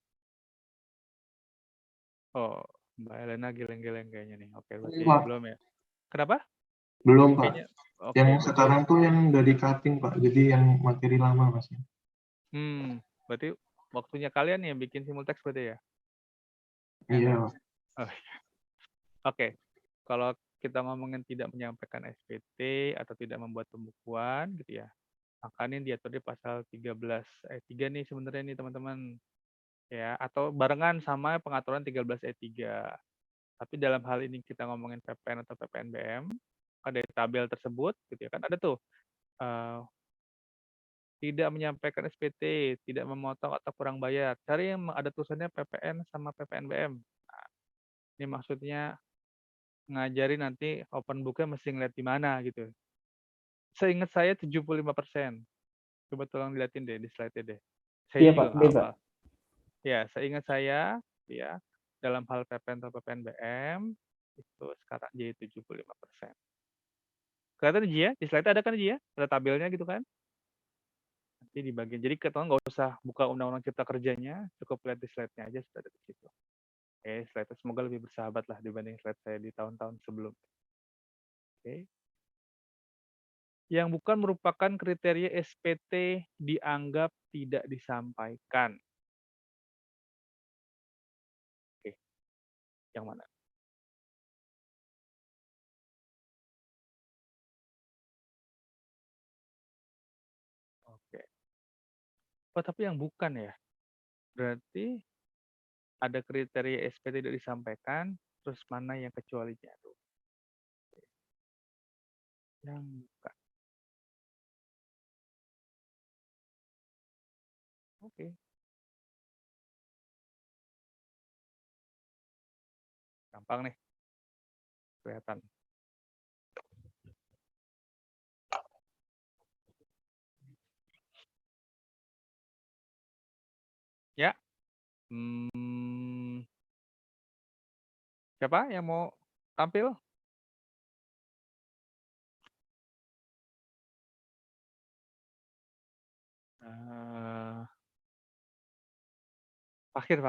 Oh, Mbak Elena geleng-geleng kayaknya nih. Oke, berarti belum ya. Kenapa? Belum, Pak. Kayaknya, oke, yang berarti, sekarang tuh yang dari cutting, Pak. Jadi yang materi lama, Mas. berarti waktunya kalian yang bikin simultext berarti ya? Iya. Oh, oke. Kalau kita ngomongin tidak menyampaikan SPT atau tidak membuat pembukuan gitu ya. Makanya diatur di pasal 13 ayat 3 nih sebenarnya nih teman-teman. Ya, atau barengan sama pengaturan 13 ayat 3. Tapi dalam hal ini kita ngomongin PPN atau PPNBM, ada di tabel tersebut gitu ya kan ada tuh tidak menyampaikan SPT, tidak memotong atau kurang bayar. Cari yang ada tulisannya PPN sama PPNBM. Nah, ini maksudnya ngajari nanti open book-nya mesti ngeliat di mana gitu. Seingat saya 75%. Coba tolong dilihatin deh di slide-nya deh. Saya Iya juga Pak, B nggak Pak. hafal. Ya, seingat saya, ya, dalam hal PPN atau PPNBM, itu sekarang jadi 75%. Kelihatan Ji ya? Di slide ada kan Ji ya? Ada tabelnya gitu kan? Nanti di bagian. Jadi teman nggak usah buka Undang-Undang Cipta Kerjanya, cukup lihat di slide-nya aja sudah ada di situ. Oke, slide semoga lebih bersahabat lah dibanding slide saya di tahun-tahun sebelum. Oke. Yang bukan merupakan kriteria SPT dianggap tidak disampaikan. Oke, yang mana? Oke. Oh, tapi yang bukan ya? Berarti ada kriteria SPT tidak disampaikan, terus mana yang kecualinya tuh? Yang bukan. Oke. Gampang nih. Kelihatan. Ya. Siapa yang mau tampil? Fakir.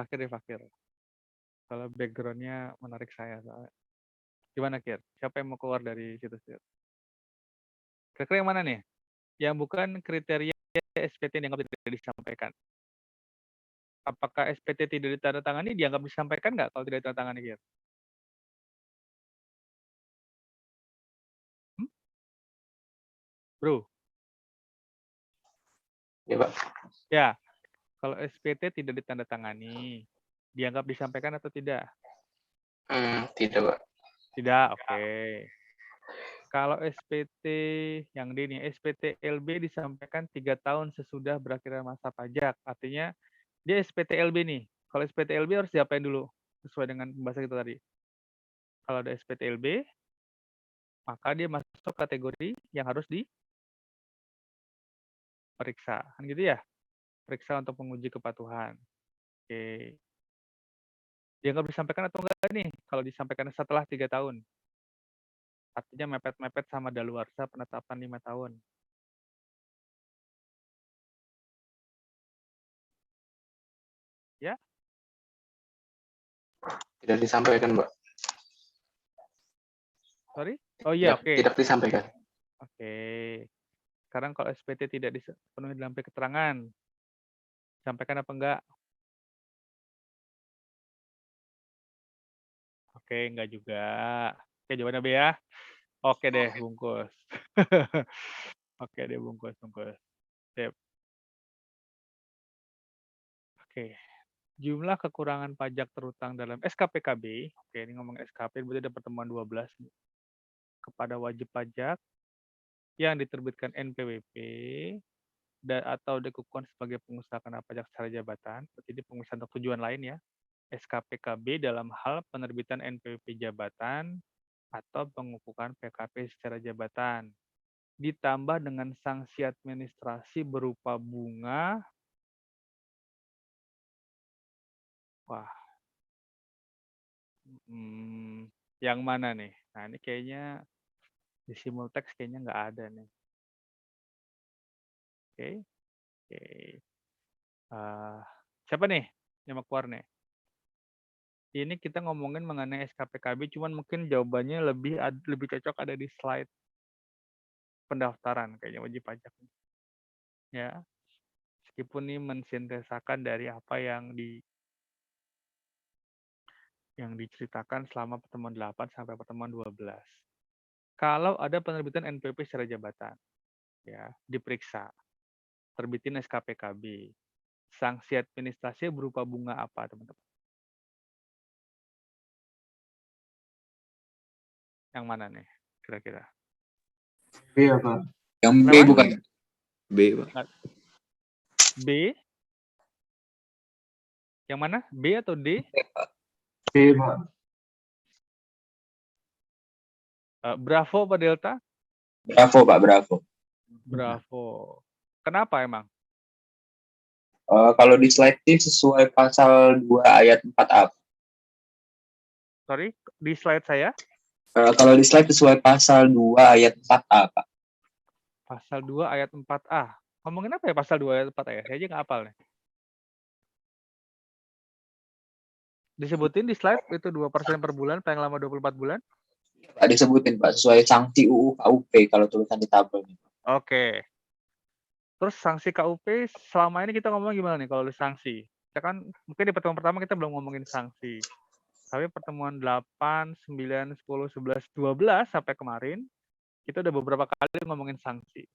Kalau background-nya menarik saya soalnya. Gimana Kir? Siapa yang mau keluar dari situs? Kira-kira yang mana nih? Yang bukan kriteria SPT yang dianggap tidak disampaikan. Apakah SPT tidak ditandatangani dianggap disampaikan nggak kalau tidak ditandatangani Kir? Bro? Ya, Pak. Ya, kalau SPT tidak ditandatangani, dianggap disampaikan atau tidak? Tidak, Pak. Tidak, oke. Kalau SPT yang D nih, SPT LB disampaikan 3 tahun sesudah berakhirnya masa pajak. Artinya dia SPT LB nih. Kalau SPT LB harus diapain dulu? Sesuai dengan pembahasan kita tadi. Kalau ada SPT LB, maka dia masuk kategori yang harus diperiksa. Kan gitu ya? Periksa untuk menguji kepatuhan. Oke. Dianggap disampaikan atau enggak nih? Kalau disampaikan setelah 3 tahun. Artinya mepet-mepet sama daluarsa penetapan 5 tahun. Ya? Tidak disampaikan, Pak. Sorry? Oh iya, oke. Tidak disampaikan. Oke. Sekarang kalau SPT tidak dipenuhi dalam keterangan, sampaikan apa enggak? Oke, enggak juga. Oke, jawabannya B ya. Oke deh, bungkus. Oke deh, bungkus. Sip. Oke. Jumlah kekurangan pajak terutang dalam SKPKB. Oke, ini ngomong SKP, berarti ada pertemuan 12. Kepada wajib pajak yang diterbitkan NPWP dan atau dikukuhkan sebagai pengusaha kena pajak secara jabatan. Jadi pengusaha untuk tujuan lain ya. SKPKB dalam hal penerbitan NPWP jabatan atau pengukuhan PKP secara jabatan. Ditambah dengan sanksi administrasi berupa bunga. Wah. Yang mana nih? Nah, ini kayaknya di simultext kayaknya nggak ada nih. Oke. Siapa nih yang mau keluar nih? Ini kita ngomongin mengenai SKPKB, cuman mungkin jawabannya lebih cocok ada di slide pendaftaran kayaknya wajib pajak. Ya, meskipun ini mensintesakan dari apa yang diceritakan selama pertemuan 8 sampai pertemuan 12. Kalau ada penerbitan NPWP secara jabatan, ya diperiksa, terbitin SKPKB. Sanksi administrasi berupa bunga apa, teman-teman? Yang mana nih, kira-kira? B ya, Pak. Yang B Kenapa? bukan? B, Pak. B? Yang mana? B atau D? B, Pak. Bravo apa Delta? Bravo, Pak, bravo. Bravo. Kenapa emang? Kalau di slide ini sesuai pasal 2 ayat 4A. Sorry, di slide saya Kalau di slide sesuai pasal 2 ayat 4A, Pak. pasal 2 ayat 4A. Ngomongin apa ya pasal 2 ayat 4A ya? Saya aja nggak hafal nih. Disebutin di slide itu 2% per bulan, paling lama 24 bulan. Pak, disebutin, Pak, sesuai sanksi UU KUP kalau tulisan di tabel. Oke. Terus sanksi KUP selama ini kita ngomong gimana nih kalau di sanksi? Kita kan mungkin di pertemuan pertama kita belum ngomongin sanksi. Tapi pertemuan 8, 9, 10, 11, 12 sampai kemarin kita udah beberapa kali ngomongin sanksi.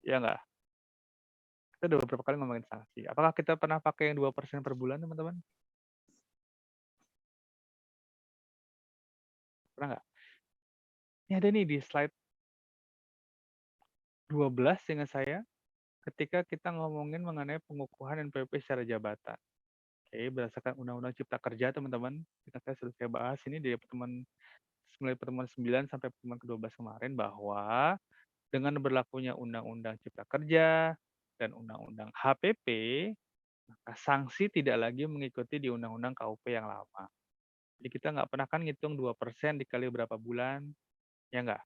Ya nggak? Kita udah beberapa kali ngomongin sanksi. Apakah kita pernah pakai yang 2% per bulan, teman-teman? Pernah nggak? Ini ada nih di slide 12 dengan saya ketika kita ngomongin mengenai pengukuhan NPWP secara jabatan. Oke, berdasarkan Undang-Undang Cipta Kerja, teman-teman, saya sudah saya bahas ini di mulai pertemuan 9 sampai pertemuan ke-12 kemarin bahwa dengan berlakunya Undang-Undang Cipta Kerja dan Undang-Undang HPP, maka sanksi tidak lagi mengikuti di Undang-Undang KUP yang lama. Jadi kita nggak pernah kan ngitung 2% dikali berapa bulan, ya nggak?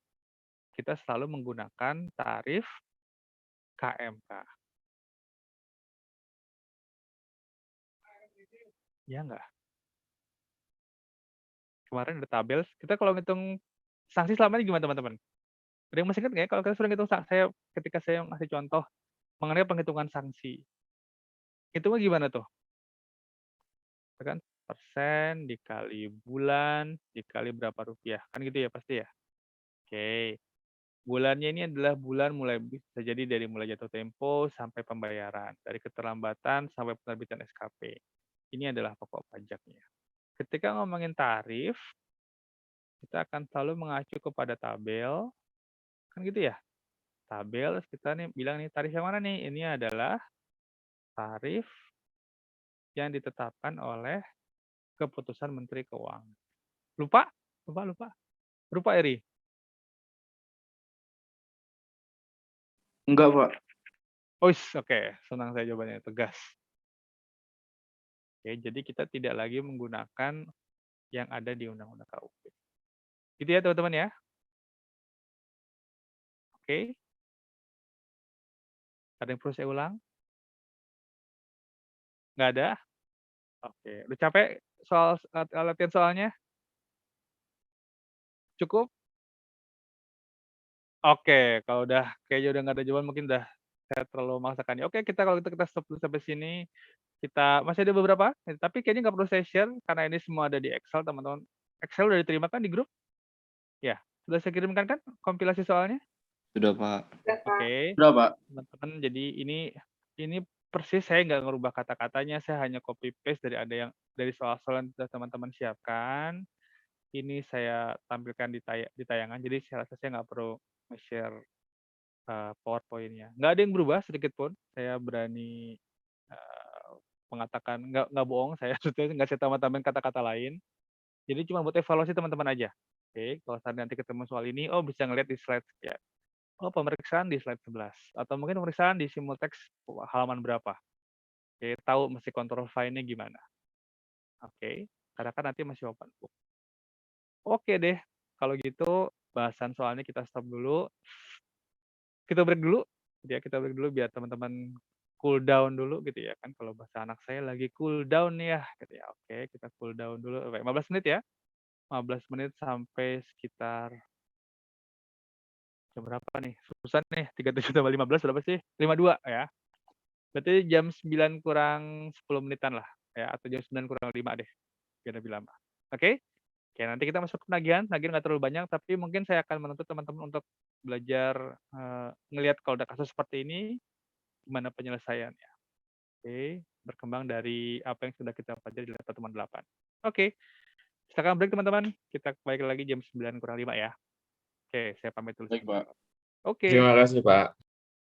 Kita selalu menggunakan tarif KMK. Ya nggak? Kemarin ada tabel, kita kalau ngitung sanksi selama ini gimana teman-teman? Ada yang masih ingat nggak ya kalau kita sudah ngitung saya ketika saya ngasih contoh mengenai penghitungan sanksi. Hitungnya gimana tuh? Kan persen dikali bulan dikali berapa rupiah. Kan gitu ya pasti ya? Oke. Bulannya ini adalah bulan mulai bisa jadi dari mulai jatuh tempo sampai pembayaran. Dari keterlambatan sampai penerbitan SKP. Ini adalah pokok pajaknya. Ketika ngomongin tarif, kita akan selalu mengacu kepada tabel. Kan gitu ya? Tabel, kita nih bilang nih tarif yang mana nih? Ini adalah tarif yang ditetapkan oleh keputusan Menteri Keuangan. Lupa? Lupa, Eri? Enggak, Pak. Oh, oke. Senang saya jawabannya, tegas. Oke, jadi kita tidak lagi menggunakan yang ada di Undang-Undang KUP. Gitu ya, teman-teman ya. Oke. Ada yang perlu saya ulang? Nggak ada? Oke. Udah capek soal latihan soalnya? Cukup? Oke, kalau kayaknya udah nggak ada jawaban, mungkin udah saya terlalu memaksakan ya. Oke, kalau kita stop dulu sampai sini. Kita masih ada beberapa, tapi kayaknya nggak perlu saya share karena ini semua ada di Excel, teman-teman. Excel udah diterima kan di grup? Ya, sudah saya kirimkan kan kompilasi soalnya? Sudah, Pak. Oke, Sudah, Pak. teman-teman. Jadi ini persis saya nggak ngerubah kata-katanya, saya hanya copy paste dari soal-soal yang sudah teman-teman siapkan. Ini saya tampilkan di tayangan, jadi saya rasa saya nggak perlu share PowerPoint-nya. Nggak ada yang berubah sedikit pun. Saya berani mengatakan nggak bohong, saya nggak saya tambah-tambahin kata-kata lain. Jadi cuma buat evaluasi teman-teman aja. Oke, kalau saat nanti ketemu soal ini, bisa ngeliat di slide ya. Oh, pemeriksaan di slide 11. Atau mungkin pemeriksaan di simultext halaman berapa. Oke, tahu mesti kontrol file-nya gimana. Oke, karena kan nanti masih open book. Oke deh, kalau gitu bahasan soalnya kita stop dulu. Kita break dulu. Ya, kita break dulu biar teman-teman cool down dulu gitu ya kan. Kalau bahasa anak saya lagi cool down nih ya gitu ya. Oke, kita cool down dulu. 15 menit ya. 15 menit sampai sekitar jam berapa nih? Susah nih, 37 tambah 15 berapa sih? 52 ya. Berarti jam 9 kurang 10 menitan lah ya, atau jam 9 kurang 5 deh. Biar lebih lama. Oke? Oke, nanti kita masuk ke penagihan. Penagihan nggak terlalu banyak, tapi mungkin saya akan menuntut teman-teman untuk belajar ngelihat kalau ada kasus seperti ini, gimana penyelesaiannya. Oke, berkembang dari apa yang sudah kita pelajari di pertemuan 8. Oke, silakan break teman-teman. Kita balik lagi jam 9 kurang 5 ya. Oke, saya pamit dulu. Baik, Pak. Oke. Terima kasih, Pak.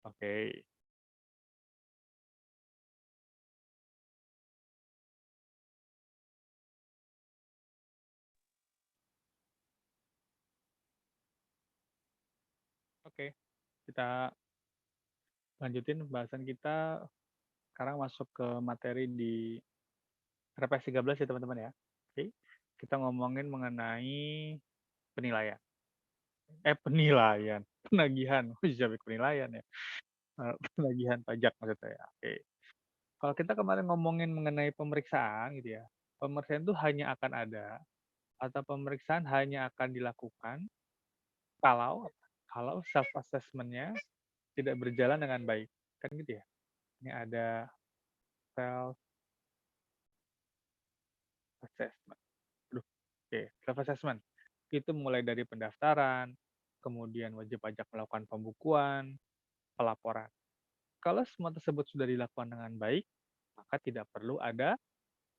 Oke. Oke, kita Lanjutin pembahasan kita, sekarang masuk ke materi di RPS 13 ya teman-teman ya. Oke, kita ngomongin mengenai penilaian. Penilaian, penagihan. Sampai penilaian ya. Penagihan pajak maksudnya ya. Oke. Kalau kita kemarin ngomongin mengenai pemeriksaan gitu ya, pemeriksaan itu hanya akan ada atau pemeriksaan hanya akan dilakukan kalau self assessment-nya tidak berjalan dengan baik. Kan gitu ya. Ini ada self assessment. Oke, self assessment. Itu mulai dari pendaftaran, kemudian wajib pajak melakukan pembukuan, pelaporan. Kalau semua tersebut sudah dilakukan dengan baik, maka tidak perlu ada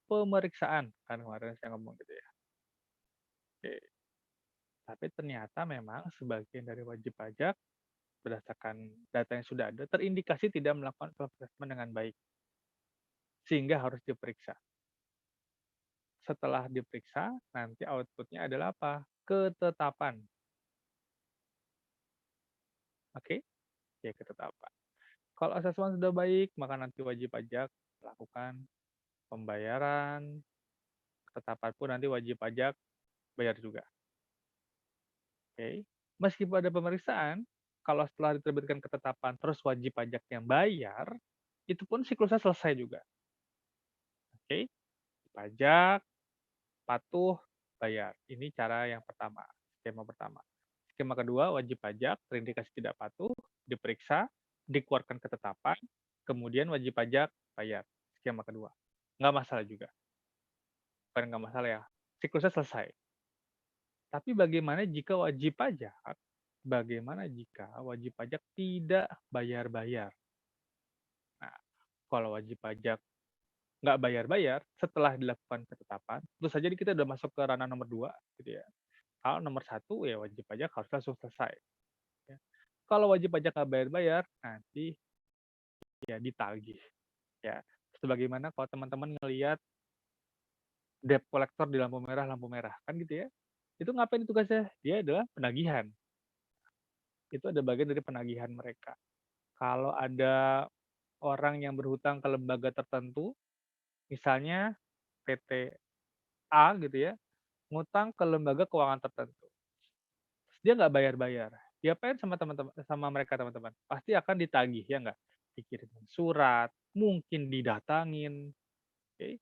pemeriksaan. Kan kemarin saya ngomong gitu ya. Oke. Tapi ternyata memang sebagian dari wajib pajak berdasarkan data yang sudah ada terindikasi tidak melakukan self-assessment dengan baik. Sehingga harus diperiksa. Setelah diperiksa, nanti output-nya adalah apa? Ketetapan. Oke? Ya, ketetapan. Kalau asesmen sudah baik, maka nanti wajib pajak melakukan pembayaran. Ketetapan pun nanti wajib pajak bayar juga. Oke. Meskipun ada pemeriksaan, kalau setelah diterbitkan ketetapan terus wajib pajak yang bayar, itu pun siklusnya selesai juga. Oke. Pajak, patuh, bayar. Ini cara yang pertama, skema pertama. Skema kedua, wajib pajak terindikasi tidak patuh, diperiksa, dikeluarkan ketetapan, kemudian wajib pajak bayar. Skema kedua. Nggak masalah juga. Bukan nggak masalah ya. Siklusnya selesai. Tapi bagaimana jika wajib pajak tidak bayar-bayar? Nah, kalau wajib pajak nggak bayar-bayar, setelah dilakukan ketetapan, tentu saja kita udah masuk ke ranah nomor 2, gitu ya. Kalau nomor 1, ya wajib pajak harus langsung selesai. Ya. Kalau wajib pajak nggak bayar-bayar, nanti ya ditagih. Ya. Sebagaimana kalau teman-teman ngelihat debt collector di lampu merah, kan gitu ya. Itu ngapain tugasnya? Dia adalah penagihan. Itu ada bagian dari penagihan mereka. Kalau ada orang yang berhutang ke lembaga tertentu, misalnya PT A gitu ya, ngutang ke lembaga keuangan tertentu. Dia nggak bayar-bayar. Diapain sama teman-teman, sama mereka teman-teman? Pasti akan ditagih ya nggak? Dikirimin surat, mungkin didatangin. Oke.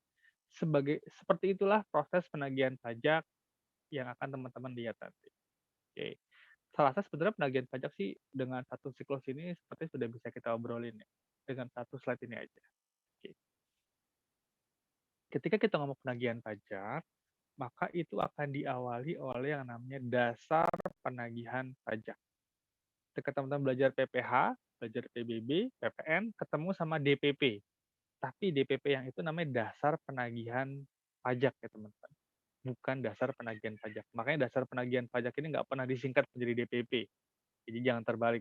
Seperti itulah proses penagihan pajak yang akan teman-teman lihat nanti. Oke. Salah satu sebenarnya penagihan pajak sih dengan satu siklus ini seperti sudah bisa kita obrolin ya. Dengan satu slide ini aja. Oke. Ketika kita ngomong penagihan pajak, maka itu akan diawali oleh yang namanya dasar penagihan pajak. Ketika teman-teman belajar PPH, belajar PBB, PPN, ketemu sama DPP. Tapi DPP yang itu namanya dasar penagihan pajak ya teman-teman. Bukan dasar penagihan pajak. Makanya dasar penagihan pajak ini nggak pernah disingkat menjadi DPP. Jadi jangan terbalik.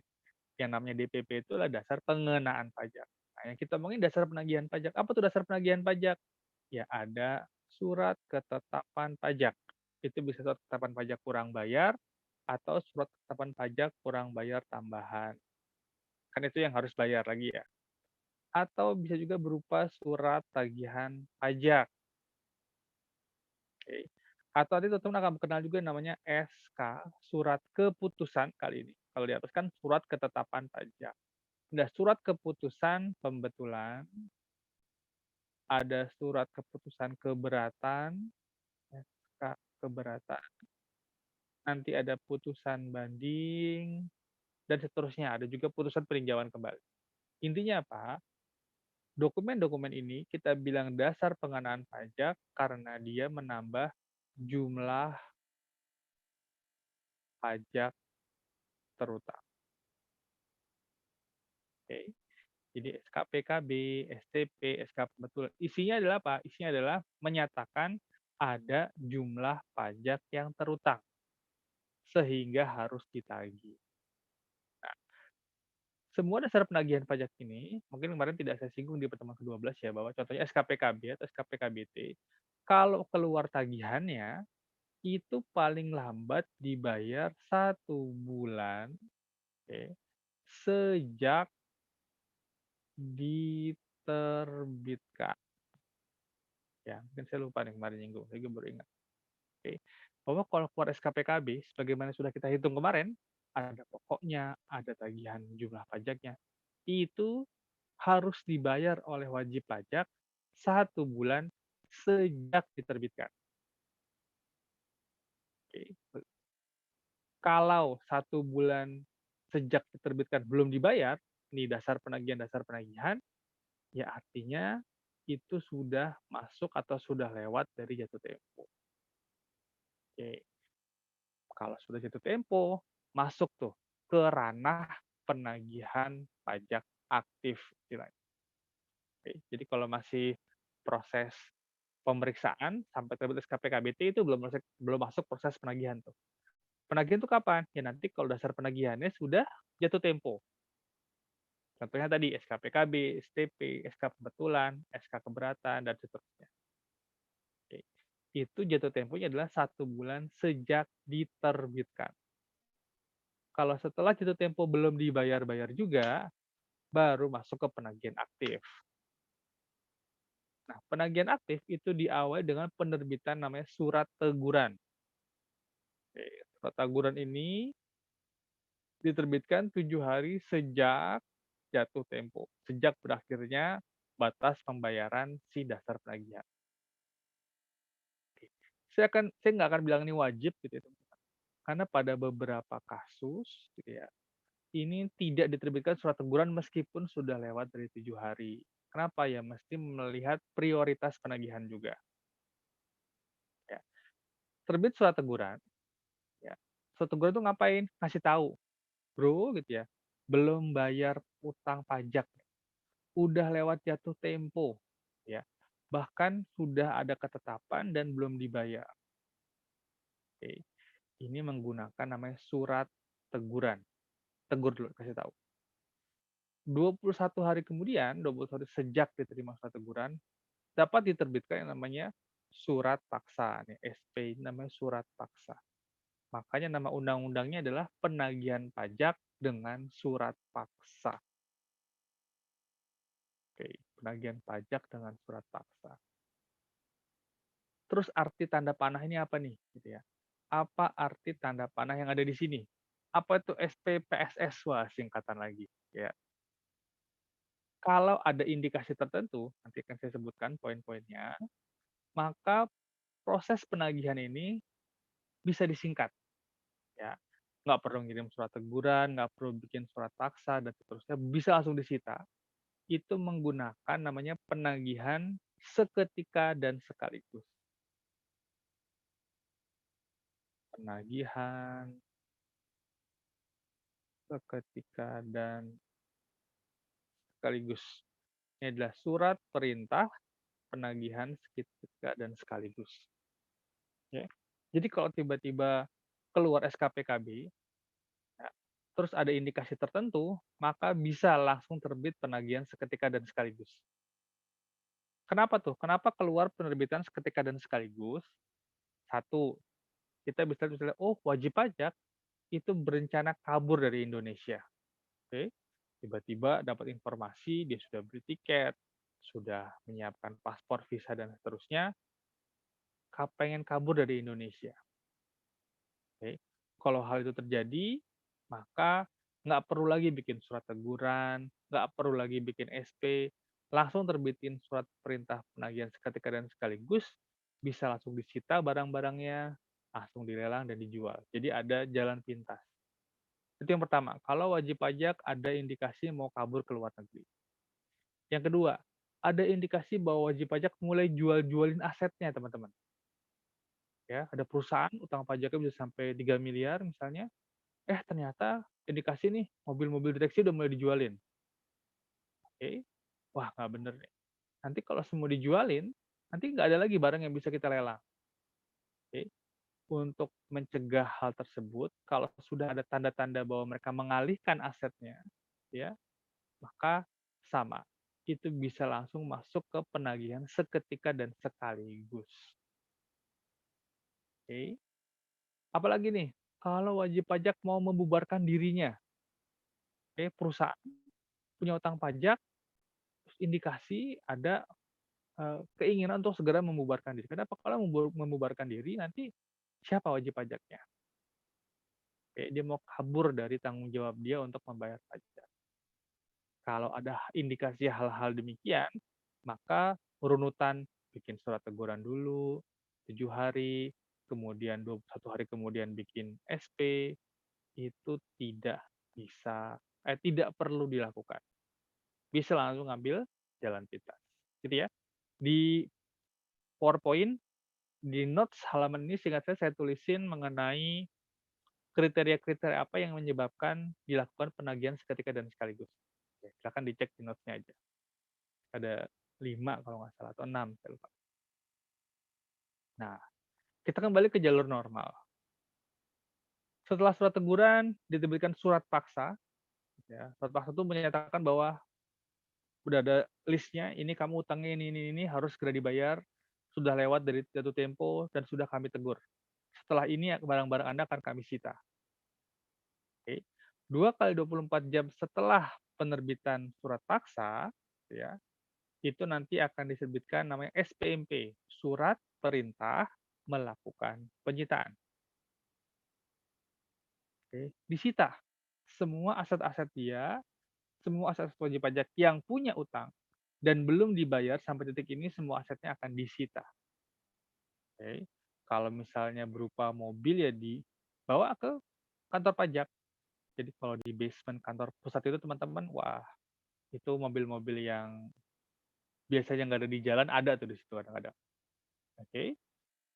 Yang namanya DPP itu adalah dasar pengenaan pajak. Nah, yang kita omongin dasar penagihan pajak. Apa tuh dasar penagihan pajak? Ya ada surat ketetapan pajak. Itu bisa surat ketetapan pajak kurang bayar, atau surat ketetapan pajak kurang bayar tambahan. Kan itu yang harus bayar lagi ya. Atau bisa juga berupa surat tagihan pajak. Oke. Atau nanti teman-teman akan kenal juga namanya SK, surat keputusan kali ini. Kalau di atas kan surat ketetapan pajak. Ada surat keputusan pembetulan, ada surat keputusan keberatan, SK keberatan, nanti ada putusan banding, dan seterusnya. Ada juga putusan peninjauan kembali. Intinya apa? Dokumen-dokumen ini kita bilang dasar pengenaan pajak karena dia menambah jumlah pajak terutang. Oke. Jadi SKPKB, STP, SK pembetulan. Isinya adalah apa? Isinya adalah menyatakan ada jumlah pajak yang terutang sehingga harus ditagih. Nah, semua dasar penagihan pajak ini, mungkin kemarin tidak saya singgung di pertemuan ke-12 ya, bahwa contohnya SKPKB atau SKPKBT, kalau keluar tagihannya, itu paling lambat dibayar 1 bulan sejak diterbitkan. Ya, mungkin saya lupa nih kemarin nyinggung, saya baru ingat. Oke. Bahwa kalau keluar SKPKB, sebagaimana sudah kita hitung kemarin, ada pokoknya, ada tagihan jumlah pajaknya, itu harus dibayar oleh wajib pajak 1 bulan sejak diterbitkan. Oke. Kalau 1 bulan sejak diterbitkan belum dibayar, ini dasar penagihan, ya artinya itu sudah masuk atau sudah lewat dari jatuh tempo. Oke. Kalau sudah jatuh tempo, masuk tuh ke ranah penagihan pajak aktif istilahnya. Oke. Jadi kalau masih proses pemeriksaan sampai terbit SKPKBT itu belum masuk proses penagihan tuh. Penagihan itu kapan? Ya nanti kalau dasar penagihannya sudah jatuh tempo. Contohnya tadi SKPKB, STP, SK kebetulan, SK keberatan, dan seterusnya. Oke. Itu jatuh temponya adalah 1 bulan sejak diterbitkan. Kalau setelah jatuh tempo belum dibayar-bayar juga, baru masuk ke penagihan aktif. Nah, penagihan aktif itu diawali dengan penerbitan namanya surat teguran. Oke, surat teguran ini diterbitkan 7 hari sejak jatuh tempo, sejak berakhirnya batas pembayaran si dasar penagihan. Oke. Saya nggak akan bilang ini wajib gitu ya, teman-teman. Karena pada beberapa kasus gitu ya, ini tidak diterbitkan surat teguran meskipun sudah lewat dari 7 hari. Kenapa ya? Mesti melihat prioritas penagihan juga. Ya. Terbit surat teguran, ya. Surat teguran itu ngapain? Kasih tahu, bro, gitu ya, belum bayar utang pajak, udah lewat jatuh tempo, ya. Bahkan sudah ada ketetapan dan belum dibayar. Oke. Ini menggunakan namanya surat teguran. Tegur dulu, kasih tahu. 21 hari kemudian, 21 hari sejak diterima surat teguran, dapat diterbitkan yang namanya surat paksa. Nih, SP namanya surat paksa. Makanya nama undang-undangnya adalah penagihan pajak dengan surat paksa. Oke, penagihan pajak dengan surat paksa. Terus arti tanda panah ini apa nih? Gitu ya. Apa arti tanda panah yang ada di sini? Apa itu SPPSS? Wah, singkatan lagi. Ya. Kalau ada indikasi tertentu, nanti akan saya sebutkan poin-poinnya, maka proses penagihan ini bisa disingkat. Ya, nggak perlu ngirim surat teguran, nggak perlu bikin surat paksa, dan seterusnya, bisa langsung disita. Itu menggunakan namanya penagihan seketika dan sekaligus. Penagihan seketika dan sekaligus. Ini adalah surat perintah penagihan seketika dan sekaligus. Ya. Jadi kalau tiba-tiba keluar SKPKB, ya, terus ada indikasi tertentu, maka bisa langsung terbit penagihan seketika dan sekaligus. Kenapa tuh? Kenapa keluar penerbitan seketika dan sekaligus? Satu, kita bisa lihat, oh wajib pajak itu berencana kabur dari Indonesia. Oke, tiba-tiba dapat informasi dia sudah beli tiket, sudah menyiapkan paspor, visa, dan seterusnya, pengen kabur dari Indonesia. Oke, kalau hal itu terjadi, maka nggak perlu lagi bikin surat teguran, nggak perlu lagi bikin SP, langsung terbitin surat perintah penagihan seketika dan sekaligus, bisa langsung disita barang-barangnya, langsung dilelang dan dijual. Jadi ada jalan pintas. Itu yang pertama, kalau wajib pajak ada indikasi mau kabur ke luar negeri. Yang kedua, ada indikasi bahwa wajib pajak mulai jual-jualin asetnya, teman-teman. Ya, ada perusahaan utang pajaknya bisa sampai 3 miliar misalnya, ternyata indikasi nih mobil-mobil deteksi udah mulai dijualin. Oke, wah nggak bener nih. Nanti kalau semua dijualin, nanti nggak ada lagi barang yang bisa kita lelang. Oke. Untuk mencegah hal tersebut, kalau sudah ada tanda-tanda bahwa mereka mengalihkan asetnya, ya, maka sama. Itu bisa langsung masuk ke penagihan seketika dan sekaligus. Oke. Apalagi nih, kalau wajib pajak mau membubarkan dirinya. Oke, perusahaan punya utang pajak, indikasi ada keinginan untuk segera membubarkan diri. Kenapa? Kalau membubarkan diri, nanti siapa wajib pajaknya? Oke, dia mau kabur dari tanggung jawab dia untuk membayar pajak. Kalau ada indikasi hal-hal demikian, maka runutan bikin surat teguran dulu, 7 hari, kemudian 21 hari kemudian bikin SP, itu tidak perlu dilakukan. Bisa langsung ngambil jalan pintas. Gitu ya. Di PowerPoint, di notes halaman ini singkat saya tulisin mengenai kriteria-kriteria apa yang menyebabkan dilakukan penagihan seketika dan sekaligus. Oke, silakan dicek di notes-nya aja. Ada 5 kalau nggak salah, atau 6, saya lupa. Nah, kita kembali ke jalur normal. Setelah surat teguran, diterbitkan surat paksa. Ya, surat paksa itu menyatakan bahwa udah ada listnya, ini kamu utangnya ini harus segera dibayar, sudah lewat dari jatuh tempo, dan sudah kami tegur. Setelah ini barang-barang Anda akan kami sita. Oke. 2 kali 24 jam setelah penerbitan surat paksa, ya, itu nanti akan diterbitkan namanya SPMP, Surat Perintah Melakukan Penyitaan. Oke. Disita semua aset-aset dia, semua aset wajib pajak yang punya utang dan belum dibayar sampai detik ini, semua asetnya akan disita. Oke. Kalau misalnya berupa mobil ya dibawa ke kantor pajak. Jadi kalau di basement kantor pusat itu teman-teman, wah itu mobil-mobil yang biasanya nggak ada di jalan ada tuh di situ kadang-kadang. Oke.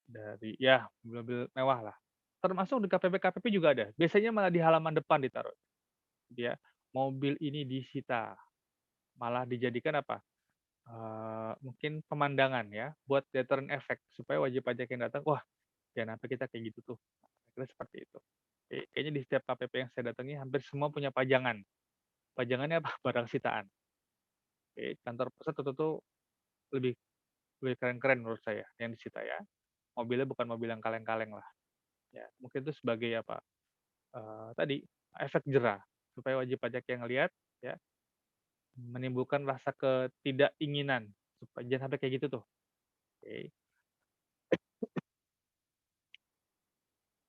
Dari ya mobil-mobil mewah lah. Termasuk di KPP juga ada. Biasanya malah di halaman depan ditaruh. Ya, mobil ini disita. Malah dijadikan apa? Mungkin pemandangan ya, buat deterrent effect supaya wajib pajak yang datang, wah, jangan sampai kita kayak gitu tuh. Kira seperti itu. Kayaknya di setiap KPP yang saya datangi hampir semua punya pajangan. Pajangannya apa? Barang sitaan. Kantor pusat tuh lebih keren-keren menurut saya yang disita ya. Mobilnya bukan mobil yang kaleng-kaleng lah. Ya, mungkin itu sebagai apa? Tadi efek jerah supaya wajib pajak yang lihat ya menimbulkan rasa ketidakinginan supaya jangan sampai kayak gitu tuh. Oke.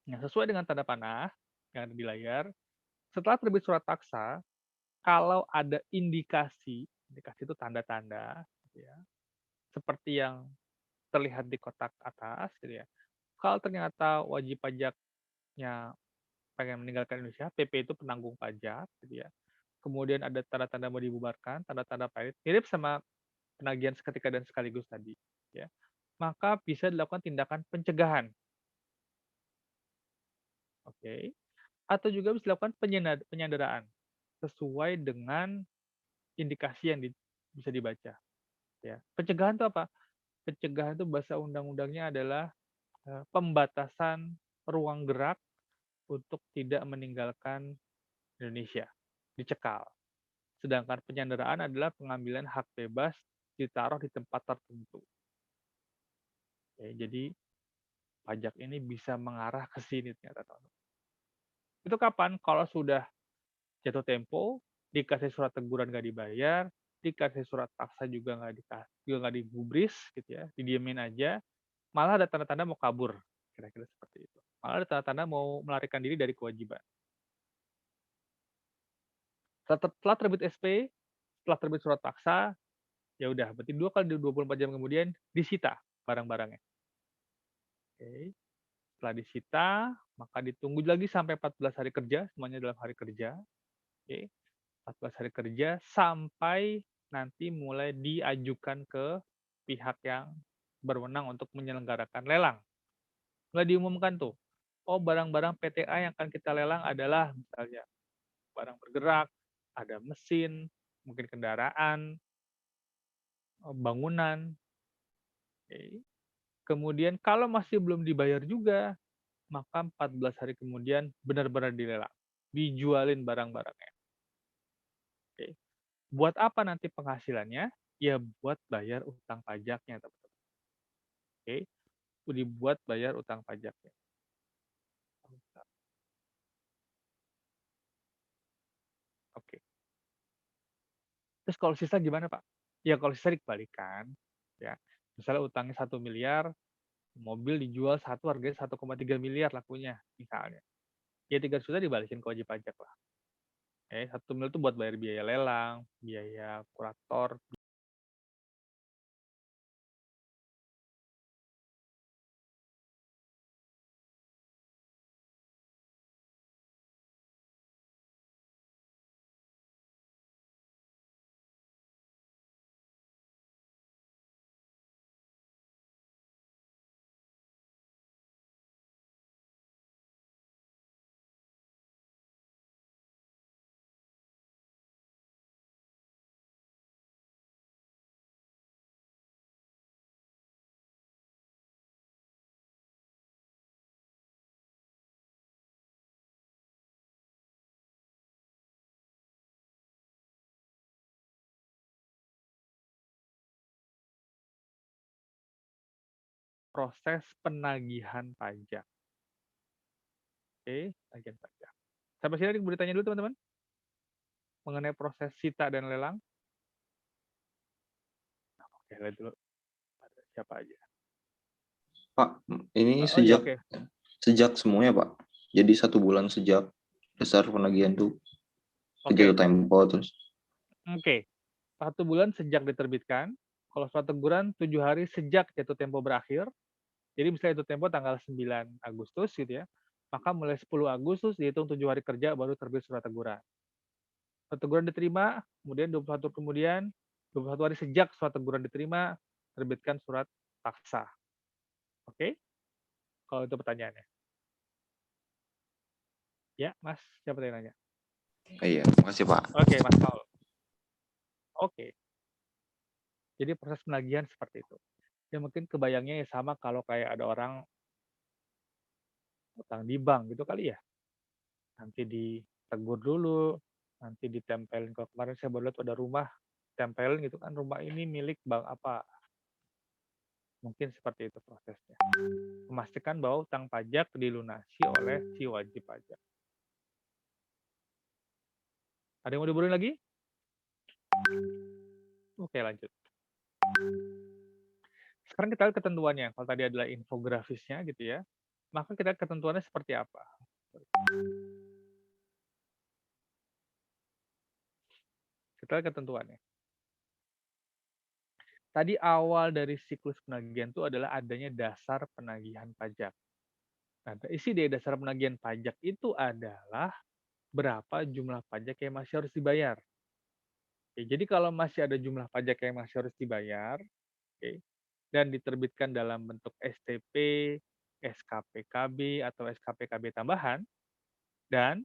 Nah, sesuai dengan tanda panah yang ada di layar, setelah terbit surat paksa, kalau ada indikasi itu tanda-tanda, gitu ya, seperti yang terlihat di kotak atas, gitu ya. Kalau ternyata wajib pajaknya pengen meninggalkan Indonesia, PP itu penanggung pajak, gitu ya. Kemudian ada tanda-tanda mau dibubarkan, tanda-tanda pahit, mirip sama penagihan seketika dan sekaligus tadi, ya. Maka bisa dilakukan tindakan pencegahan. Oke. Atau juga bisa dilakukan penyanderaan sesuai dengan indikasi yang bisa dibaca. Ya. Pencegahan itu apa? Pencegahan itu bahasa undang-undangnya adalah pembatasan ruang gerak untuk tidak meninggalkan Indonesia, dicekal. Sedangkan penyanderaan adalah pengambilan hak bebas ditaruh di tempat tertentu. Oke, jadi pajak ini bisa mengarah ke sini ternyata. Itu kapan? Kalau sudah jatuh tempo, dikasih surat teguran nggak dibayar, dikasih surat paksa juga nggak digubris, gitu ya, didiemin aja, malah ada tanda-tanda mau kabur, kira-kira seperti itu. Malah ada tanda-tanda mau melarikan diri dari kewajiban. Setelah terbit SP, setelah terbit surat paksa, ya udah, berarti 2 kali 24 jam kemudian disita barang-barangnya. Oke. Setelah disita, maka ditunggu lagi sampai 14 hari kerja, semuanya dalam hari kerja. Oke. 14 hari kerja sampai nanti mulai diajukan ke pihak yang berwenang untuk menyelenggarakan lelang. Mulai diumumkan tuh, oh barang-barang PTA yang akan kita lelang adalah misalnya barang bergerak, ada mesin, mungkin kendaraan, bangunan. Oke. Kemudian kalau masih belum dibayar juga, maka 14 hari kemudian benar-benar dilelang, dijualin barang-barangnya. Oke. Buat apa nanti penghasilannya? Ya buat bayar utang pajaknya, teman-teman. Oke, dibuat bayar utang pajaknya. Oke. Terus kalau sisa gimana, Pak? Ya kalau sisa dikembalikan, ya. Misalnya utangnya 1 miliar, mobil dijual satu harganya 1,3 miliar lakunya, misalnya. Ya 3 juta dibalikin ke wajib pajak lah. 1 miliar itu buat bayar biaya lelang, biaya kurator. Proses penagihan pajak. Oke, tagihan pajak. Sampai sini ada yang mau ditanya dulu teman-teman? Mengenai proses sita dan lelang. Oke, lihat dulu. Ada siapa aja. Pak, ini Oh iya, oke. sejak semuanya, Pak. Jadi 1 bulan sejak dasar penagihan tuh Oke. jatuh tempo terus. Oke. 1 bulan sejak diterbitkan. Kalau surat teguran 7 hari sejak jatuh tempo berakhir. Jadi misalnya jatuh tempo tanggal 9 Agustus gitu ya. Maka mulai 10 Agustus dihitung 7 hari kerja baru terbit surat teguran. Surat teguran diterima, kemudian 21 kemudian 21 hari sejak surat teguran diterima, terbitkan surat paksa. Oke? Kalau itu pertanyaannya. Ya, Mas, siapa yang nanya? Iya, makasih, Pak. Oke, Mas Paul. Oke. Jadi proses penagihan seperti itu. Ya mungkin kebayangnya ya sama kalau kayak ada orang utang di bank gitu kali ya. Nanti ditegur dulu, nanti ditempelin. Kalau kemarin saya baru lihat ada rumah tempelin gitu kan, rumah ini milik bank apa. Mungkin seperti itu prosesnya. Memastikan bahwa utang pajak dilunasi oleh si wajib pajak. Ada yang mau diburu lagi? Oke, lanjut. Sekarang kita lihat ketentuannya. Kalau tadi adalah infografisnya gitu ya, maka kita lihat ketentuannya seperti apa. Kita lihat ketentuannya. Tadi awal dari siklus penagihan itu adalah adanya dasar penagihan pajak. Nah, isi dari dasar penagihan pajak itu adalah berapa jumlah pajak yang masih harus dibayar. Oke, jadi kalau masih ada jumlah pajak yang masih harus dibayar, oke, dan diterbitkan dalam bentuk STP, SKPKB, atau SKPKB tambahan, dan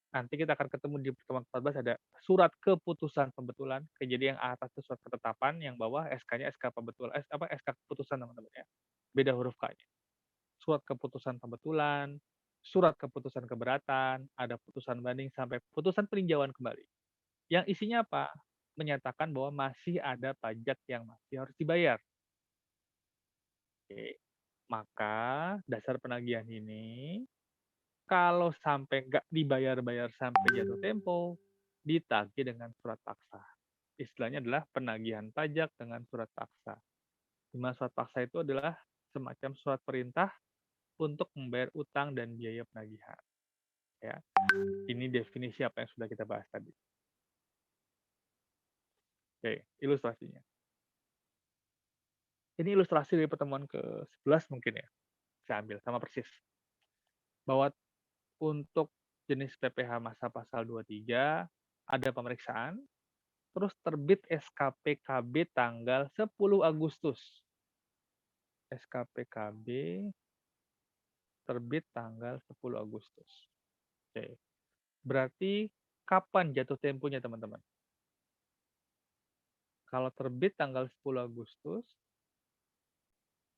nanti kita akan ketemu di pertemuan 14 ada surat keputusan pembetulan. Jadi yang atas itu surat ketetapan, yang bawah SK-nya SK pembetulan, SK keputusan teman-teman ya. Beda huruf K-nya. Surat keputusan pembetulan, surat keputusan keberatan, ada putusan banding sampai putusan peninjauan kembali. Yang isinya apa? Menyatakan bahwa masih ada pajak yang masih harus dibayar. Oke. Maka dasar penagihan ini kalau sampai nggak dibayar-bayar sampai jatuh tempo, ditagih dengan surat paksa. Istilahnya adalah penagihan pajak dengan surat paksa. Di mana surat paksa itu adalah semacam surat perintah untuk membayar utang dan biaya penagihan. Ya. Ini definisi apa yang sudah kita bahas tadi. Oke, ilustrasinya. Ini ilustrasi dari pertemuan ke-11 mungkin ya. Saya ambil sama persis. Bahwa untuk jenis PPh masa pasal 23 ada pemeriksaan, terus terbit SKPKB tanggal 10 Agustus. SKPKB terbit tanggal 10 Agustus. Oke. Berarti kapan jatuh temponya teman-teman? Kalau terbit tanggal 10 Agustus,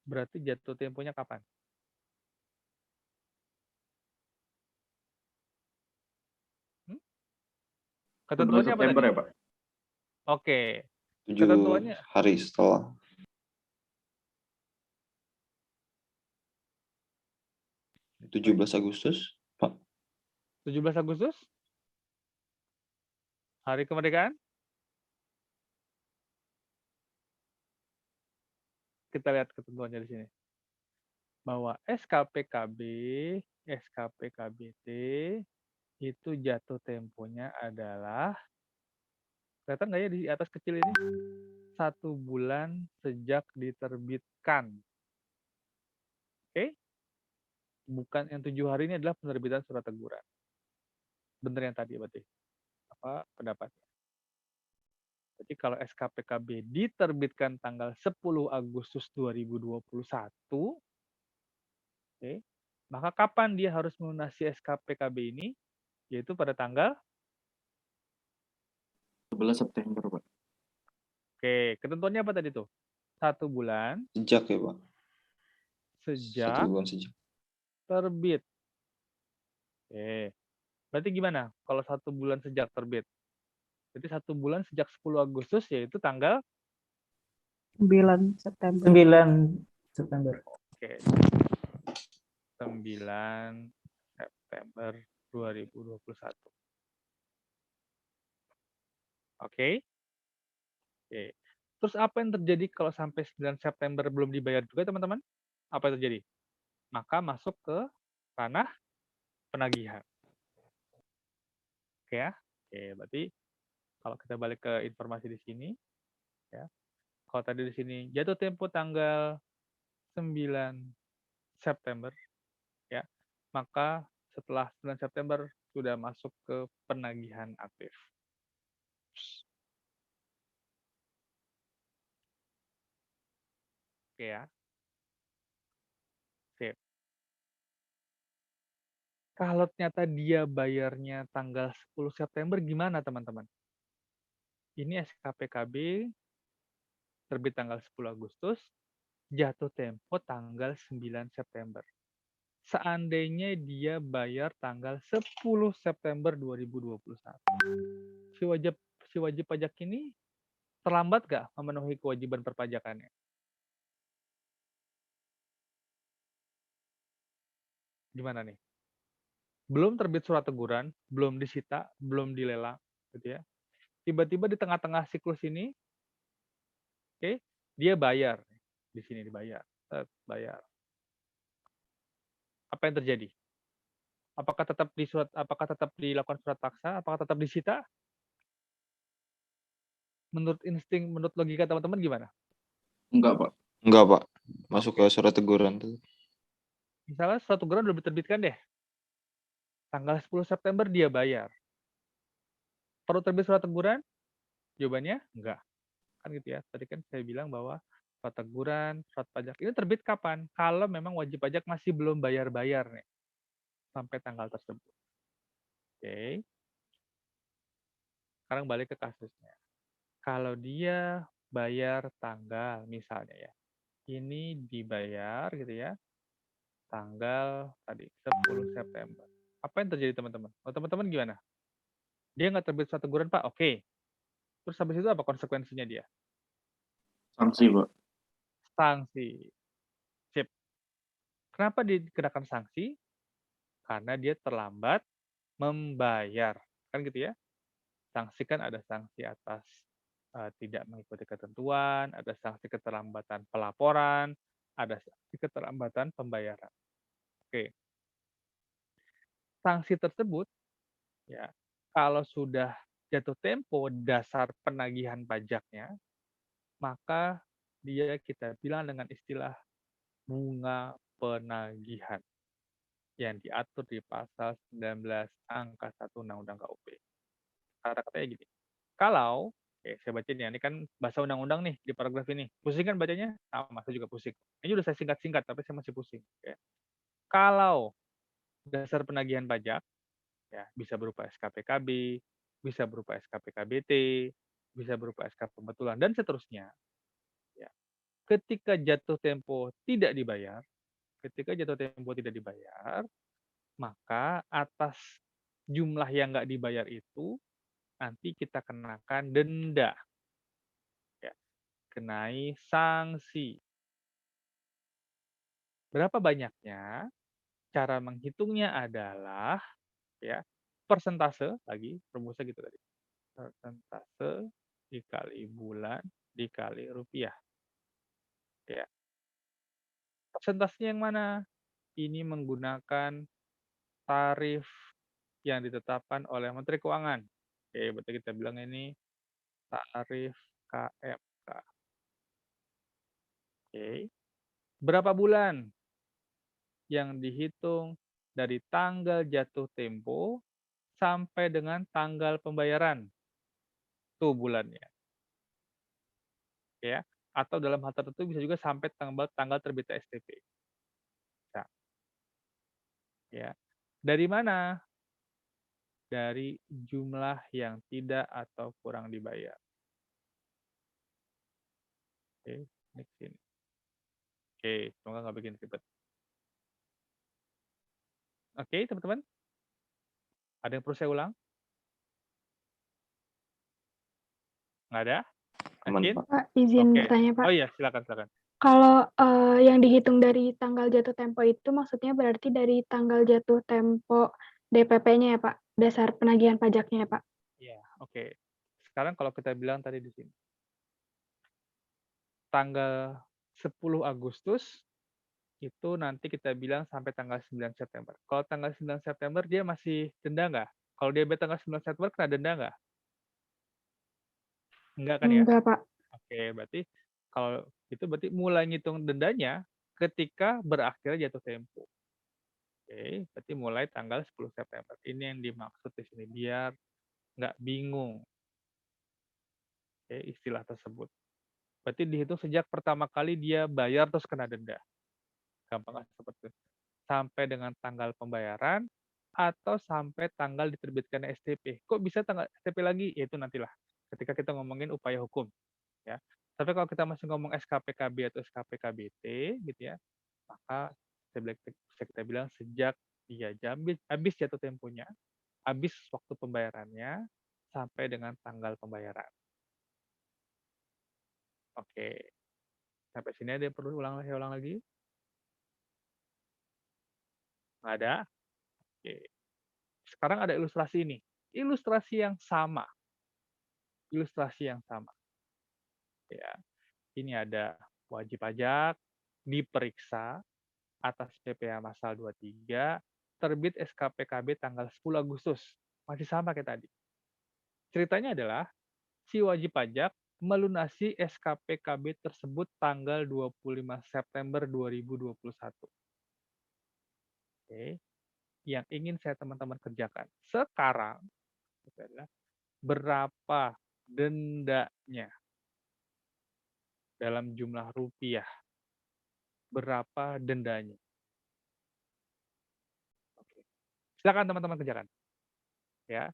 berarti jatuh temponya kapan? Ketentuannya apa tadi? Ya, Pak? Oke. 7 Ketentuannya hari setelah. 17 Agustus, Pak. 17 Agustus? Hari kemerdekaan? kita lihat ketentuannya di sini. Bahwa SKPKB, SKPKBT itu jatuh temponya adalah, kelihatan nggak ya di atas kecil ini? 1 bulan sejak diterbitkan. Oke? Bukan yang 7 hari ini adalah penerbitan surat teguran. Bener yang tadi berarti. Apa pendapatnya? Jadi kalau SKPKB diterbitkan tanggal 10 Agustus 2021, oke, maka kapan dia harus melunasi SKPKB ini? Yaitu pada tanggal 11 September, Pak. Oke, ketentuannya apa tadi tuh? 1 bulan Sejak ya, Pak. 1 sejak bulan sejak. terbit. Oke. Berarti gimana kalau 1 bulan sejak terbit? Jadi 1 bulan sejak 10 Agustus yaitu tanggal 9 September. 9 September. oke, 9 September 2021. Oke? Oke. Terus apa yang terjadi kalau sampai 9 September belum dibayar juga, teman-teman? Apa yang terjadi? Maka masuk ke ranah penagihan. Oke ya? Oke, berarti kalau kita balik ke informasi di sini, ya. Kalau tadi di sini jatuh tempo tanggal 9 September, ya, maka setelah 9 September sudah masuk ke penagihan aktif. Oke ya. Sip. Kalau ternyata dia bayarnya tanggal 10 September gimana, teman-teman? Ini SKPKB terbit tanggal 10 Agustus, jatuh tempo tanggal 9 September. Seandainya dia bayar tanggal 10 September 2021. Si wajib pajak ini terlambat nggak memenuhi kewajiban perpajakannya? Gimana nih? Belum terbit surat teguran, belum disita, belum dilelang, gitu ya. Tiba-tiba di tengah-tengah siklus ini, oke, dia bayar. Di sini dibayar, bayar. Apa yang terjadi? Apakah tetap dilakukan surat paksa? Apakah tetap disita? Menurut insting, menurut logika teman-teman gimana? Enggak, Pak. Enggak, Pak. Masuk ke surat teguran tuh. Misalnya surat teguran udah diterbitkan deh. Tanggal 10 September dia bayar. Perlu terbit surat teguran? Jawabannya enggak. Kan gitu ya. Tadi kan saya bilang bahwa surat teguran, surat pajak ini terbit kapan? Kalau memang wajib pajak masih belum bayar-bayar nih. Sampai tanggal tersebut. Oke. Sekarang balik ke kasusnya. Kalau dia bayar tanggal misalnya ya. Ini dibayar gitu ya. Tanggal tadi 10 September. Apa yang terjadi teman-teman? Oh, teman-teman gimana? Dia nggak terbit surat teguran, Pak. Oke. Terus habis itu apa konsekuensinya dia? Sanksi, Pak. Sanksi. Sip. Kenapa dikenakan sanksi? Karena dia terlambat membayar. Kan gitu ya? Sanksi kan ada sanksi atas tidak mengikuti ketentuan, ada sanksi keterlambatan pelaporan, ada sanksi keterlambatan pembayaran. Oke. Sanksi tersebut ya, kalau sudah jatuh tempo dasar penagihan pajaknya, maka dia kita bilang dengan istilah bunga penagihan yang diatur di pasal 19 angka 1 Undang-Undang KUP. Kata-katanya gini, kalau, saya bacain ya, ini kan bahasa undang-undang nih di paragraf ini. Pusing kan bacanya? Sama, saya juga pusing. Ini udah saya singkat-singkat, tapi saya masih pusing. Ya. Kalau dasar penagihan pajak, ya bisa berupa SKPKB, bisa berupa SKPKBT, bisa berupa SK pembetulan, dan seterusnya. Ya. Ketika jatuh tempo tidak dibayar, maka atas jumlah yang nggak dibayar itu, nanti kita kenakan denda. Ya. Kenai sanksi. Berapa banyaknya? Cara menghitungnya adalah ya persentase, lagi rumusnya gitu tadi. Persentase dikali bulan dikali rupiah. Ya. Persentasenya yang mana? Ini menggunakan tarif yang ditetapkan oleh Menteri Keuangan. Oke, berarti kita bilang ini tarif KMK. Oke. Berapa bulan yang dihitung dari tanggal jatuh tempo sampai dengan tanggal pembayaran? Tuh bulannya. Ya. Atau dalam hal tertentu bisa juga sampai tanggal terbit STP. Bisa. Ya. Dari mana? Dari jumlah yang tidak atau kurang dibayar. Oke, next ini. Oke, semoga nggak bikin ribet. Oke, teman-teman. Ada yang perlu saya ulang? Nggak ada? Aman, Yakin? Pak. Pak, izin Oke. bertanya, Pak. Oh iya, silakan. Kalau yang dihitung dari tanggal jatuh tempo itu maksudnya berarti dari tanggal jatuh tempo DPP-nya ya, Pak? Dasar penagihan pajaknya ya, Pak? Iya, oke. Sekarang kalau kita bilang tadi di sini. Tanggal 10 Agustus itu nanti kita bilang sampai tanggal 9 September. Kalau tanggal 9 September dia masih denda nggak? Kalau dia tanggal 9 September kena denda nggak? Enggak kan ya? Enggak, Pak. Oke, berarti kalau itu berarti mulai ngitung dendanya ketika berakhir jatuh tempo. Oke, berarti mulai tanggal 10 September. Ini yang dimaksud di sini biar nggak bingung. Oke, istilah tersebut. Berarti dihitung sejak pertama kali dia bayar terus kena denda. Gampang seperti itu. Sampai dengan tanggal pembayaran atau sampai tanggal diterbitkan STP. Kok bisa tanggal STP lagi? Ya itu nantilah ketika kita ngomongin upaya hukum, ya. Tapi kalau kita masih ngomong SKPKB atau SKPKBT gitu ya, maka bisa kita bilang sejak dia habis jatuh temponya, habis waktu pembayarannya sampai dengan tanggal pembayaran. Oke. Sampai sini ada yang perlu ulang lagi? Nggak ada? Oke. Sekarang ada ilustrasi ini. Ilustrasi yang sama. Ya. Ini ada wajib pajak, diperiksa atas PPh Pasal 23, terbit SKPKB tanggal 10 Agustus. Masih sama kayak tadi. Ceritanya adalah si wajib pajak melunasi SKPKB tersebut tanggal 25 September 2021. Oke. Yang ingin saya teman-teman kerjakan sekarang adalah berapa dendanya dalam jumlah rupiah. Berapa dendanya? Oke. Silakan teman-teman kerjakan. Ya.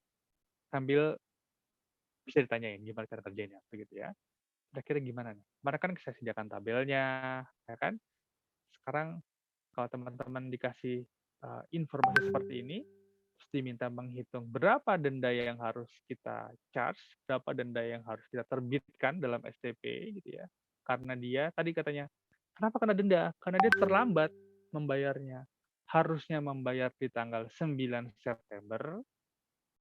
Sambil bisa ditanyain gimana cara kerjanya begitu ya. Kira-kira gimana nih? Kemarin kan saya sediakan tabelnya, ya kan? Sekarang kalau teman-teman dikasih informasi seperti ini, terus diminta menghitung berapa denda yang harus kita charge, berapa denda yang harus kita terbitkan dalam STP gitu ya. Karena dia tadi katanya, kenapa kena denda? Karena dia terlambat membayarnya. Harusnya membayar di tanggal 9 September,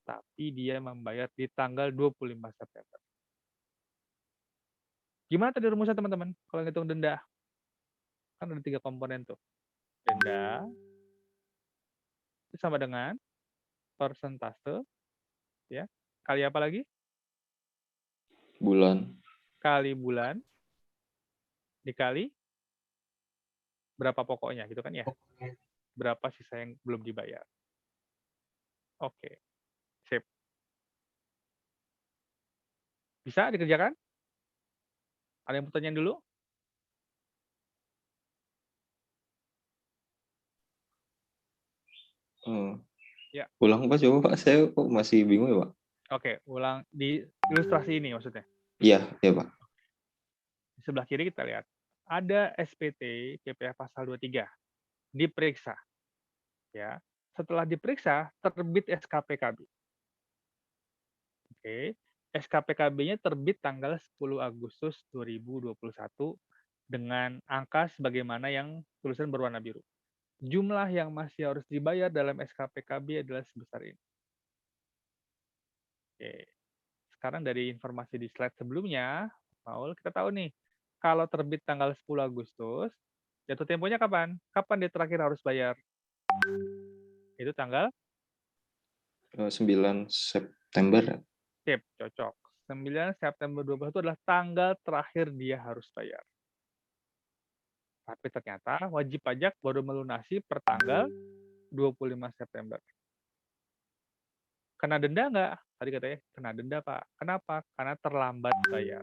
tapi dia membayar di tanggal 25 September. Gimana tadi rumusnya teman-teman? Kalau ngitung denda, kan ada 3 komponen tuh. Denda itu sama dengan persentase, ya. Kali apa lagi? Bulan. Kali bulan, dikali berapa pokoknya, gitu kan ya? Berapa sisa yang belum dibayar. Oke, sip. Bisa dikerjakan? Ada yang pertanyaan dulu? Ya. Ulang Pak, coba Pak. Saya kok masih bingung ya Pak. Oke, ulang di ilustrasi ini maksudnya. Iya Pak. Di sebelah kiri kita lihat. Ada SPT PPh Pasal 23. Diperiksa. Ya. Setelah diperiksa, terbit SKPKB. Oke. SKPKB-nya terbit tanggal 10 Agustus 2021 dengan angka sebagaimana yang tulisan berwarna biru. Jumlah yang masih harus dibayar dalam SKPKB adalah sebesar ini. Oke. Sekarang dari informasi di slide sebelumnya, Paul, kita tahu nih, kalau terbit tanggal 10 Agustus, Jatuh temponya kapan? Kapan dia terakhir harus bayar? Itu tanggal 9 September. Sip, cocok. 9 September 21 adalah tanggal terakhir dia harus bayar. Tapi ternyata wajib pajak baru melunasi per tanggal 25 September. Kena denda nggak? Tadi katanya kena denda, Pak. Kenapa? Karena terlambat bayar.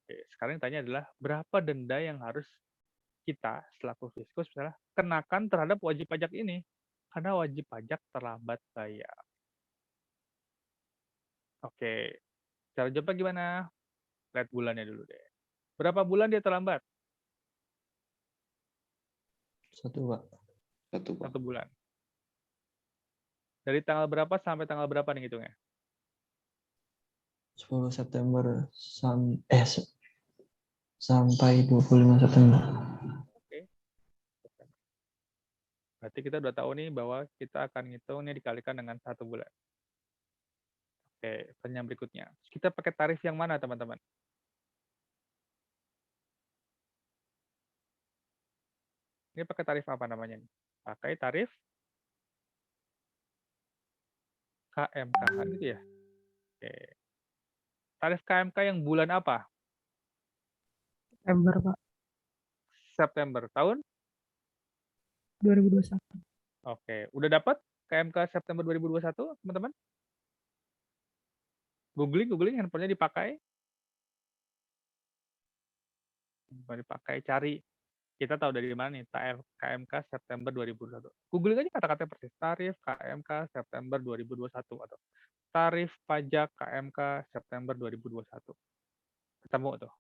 Oke, sekarang yang tanya adalah berapa denda yang harus kita selaku fiskus misalnya kenakan terhadap wajib pajak ini? Karena wajib pajak terlambat bayar. Oke, cara jawabnya gimana? Lihat bulannya dulu deh. Berapa bulan dia terlambat? 1, Pak. 1, Pak. 1 bulan. Dari tanggal berapa sampai tanggal berapa nih hitungnya? 10 September sampai 25 September. Oke. Berarti kita udah tahu nih bahwa kita akan ngitung ini dikalikan dengan 1 bulan. Oke, pertanyaan berikutnya. Kita pakai tarif yang mana, teman-teman? Ini pakai tarif apa namanya nih? Pakai tarif KMK kan gitu ya? Oke. Tarif KMK yang bulan apa? September, Pak. September tahun? 2021. Oke, udah dapat KMK September 2021, teman-teman? Googling, handphonenya dipakai. Cari. Kita tahu dari mana nih, tarif KMK September 2021. Googling aja kata-kata persis. Tarif KMK September 2021 atau tarif pajak KMK September 2021. Ketemu tuh.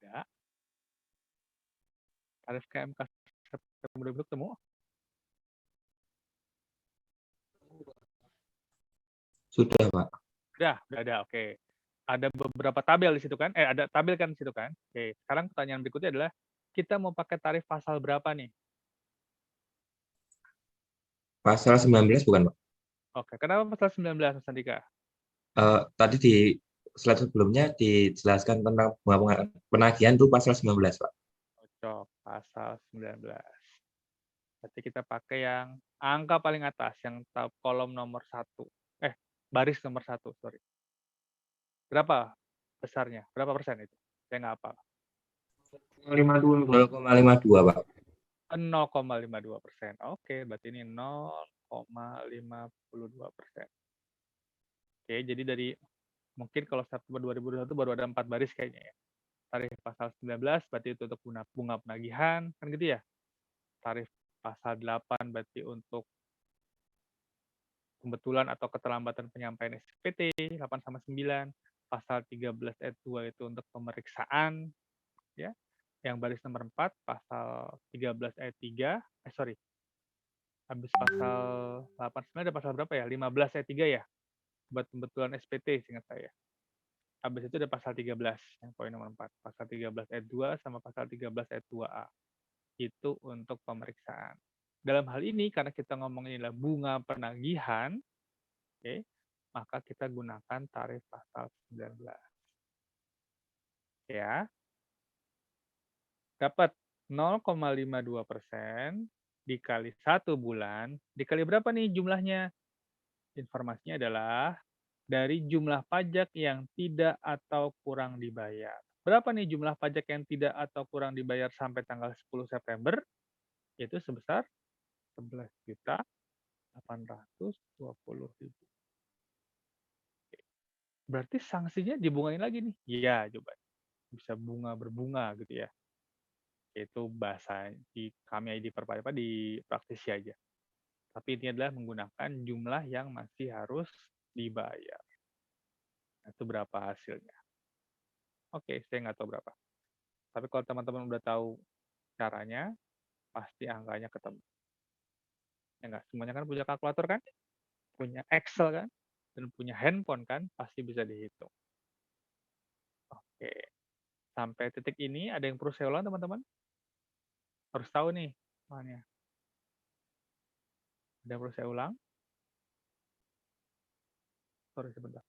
Ada. Tarif KMK September 2021 ketemu. Sudah, Pak. Udah ada, oke. Ada beberapa tabel di situ kan? Ada tabel kan di situ kan? Oke, sekarang pertanyaan berikutnya adalah, kita mau pakai tarif pasal berapa nih? Pasal 19 bukan, Pak? Oke, kenapa pasal 19, Mas Andika? Tadi di slide sebelumnya dijelaskan tentang bunga penagihan itu pasal 19, Pak. Cocok, pasal 19. Berarti kita pakai yang angka paling atas, yang kolom nomor 1. Baris nomor 1, sorry. Berapa besarnya? Berapa persen itu? Saya nggak hafal. 0,52, Pak. 0,52, Pak. 0,52%. Oke, berarti ini 0,52%. Oke, jadi dari mungkin kalau September 2021 baru ada 4 baris kayaknya ya. Tarif pasal 19 berarti itu untuk bunga penagihan, kan gitu ya. Tarif pasal 8 berarti untuk pembetulan atau keterlambatan penyampaian SPT 8 sama 9. Pasal 13 ayat 2 itu untuk pemeriksaan, ya. Yang baris nomor 4, pasal 13 ayat 3, habis pasal 8 sebenarnya ada pasal berapa ya? 15 ayat 3 ya? Buat pembetulan SPT, seingat saya. Habis itu ada pasal 13, yang poin nomor 4. Pasal 13 ayat 2 sama pasal 13 ayat 2A. Itu untuk pemeriksaan. Dalam hal ini, karena kita ngomongin adalah bunga penagihan, oke, maka kita gunakan tarif pasal 19. Ya. Dapat 0,52% dikali 1 bulan, dikali berapa nih jumlahnya? Informasinya adalah dari jumlah pajak yang tidak atau kurang dibayar. Berapa nih jumlah pajak yang tidak atau kurang dibayar sampai tanggal 10 September? Yaitu sebesar 11.820.000. Berarti sanksinya dibungain lagi nih? Iya, coba. Bisa bunga berbunga gitu ya. Itu bahasa di kami di Perpajak di praktisi aja. Tapi ini adalah menggunakan jumlah yang masih harus dibayar. Itu berapa hasilnya? Oke, saya nggak tahu berapa. Tapi kalau teman-teman udah tahu caranya, pasti angkanya ketemu. Ya nggak? Semuanya kan punya kalkulator kan? Punya Excel kan? Dan punya handphone kan? Pasti bisa dihitung. Oke. Sampai titik ini ada yang perlu saya ulang teman-teman? Harus tahu nih. Mana? Ada yang perlu saya ulang? Sorry sebentar.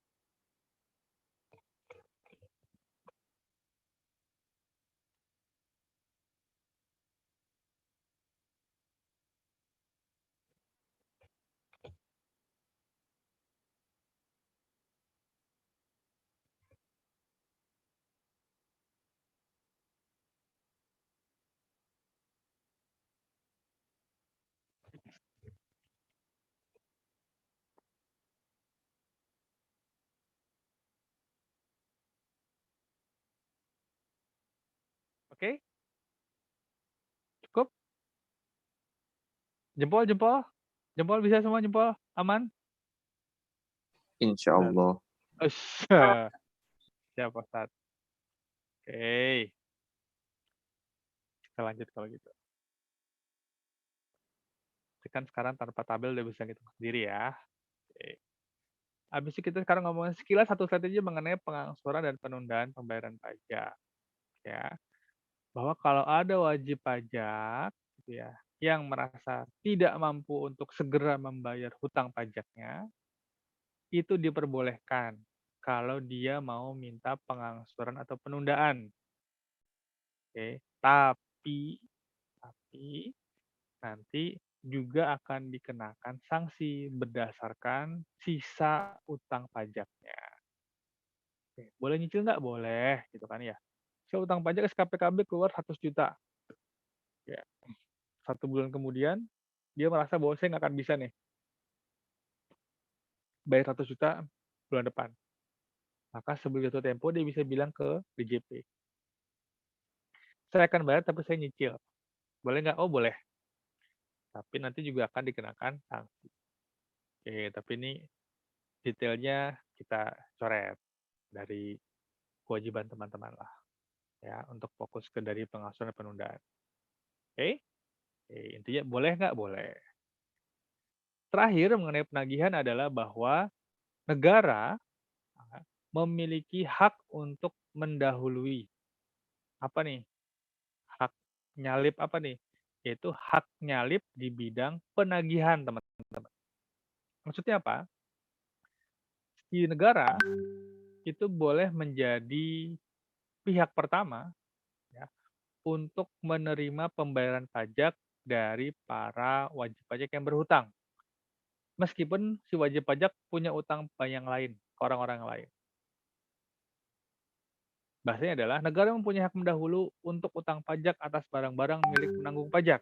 Oke? Cukup? Jempol, jempol? Jempol bisa semua jempol? Aman? Insya Allah. Siap, Ustaz. Oke. Kita lanjut kalau gitu. Kan sekarang tanpa tabel udah bisa ngitung sendiri ya. Oke. Habis itu kita sekarang ngomongin sekilas satu strategi mengenai pengangsuran dan penundaan pembayaran pajak. Ya. Bahwa kalau ada wajib pajak gitu ya, yang merasa tidak mampu untuk segera membayar hutang pajaknya, itu diperbolehkan kalau dia mau minta pengangsuran atau penundaan. Oke. Tapi nanti juga akan dikenakan sanksi berdasarkan sisa utang pajaknya. Oke, boleh nyicil nggak? Boleh, gitu kan ya. Saya utang pajak SKPKB keluar 100 juta. Ya. 1 bulan kemudian, dia merasa bahwa saya nggak akan bisa nih bayar 100 juta bulan depan. Maka sebelum jatuh tempo, dia bisa bilang ke DJP. Saya akan bayar, tapi saya nyicil. Boleh nggak? Oh, boleh. Tapi nanti juga akan dikenakan sanksi. Oke, tapi ini detailnya kita coret dari kewajiban teman-teman lah. Ya, untuk fokus ke dari pengasuhan dan penundaan. Oke? Intinya boleh nggak? Boleh. Terakhir mengenai penagihan adalah bahwa negara memiliki hak untuk mendahului. Apa nih? Hak nyalip apa nih? Yaitu hak nyalip di bidang penagihan, teman-teman. Maksudnya apa? Di negara itu boleh menjadi pihak pertama ya, untuk menerima pembayaran pajak dari para wajib pajak yang berhutang. Meskipun si wajib pajak punya utang yang lain, ke orang-orang lain. Bahasanya adalah negara mempunyai hak mendahulu untuk utang pajak atas barang-barang milik penanggung pajak.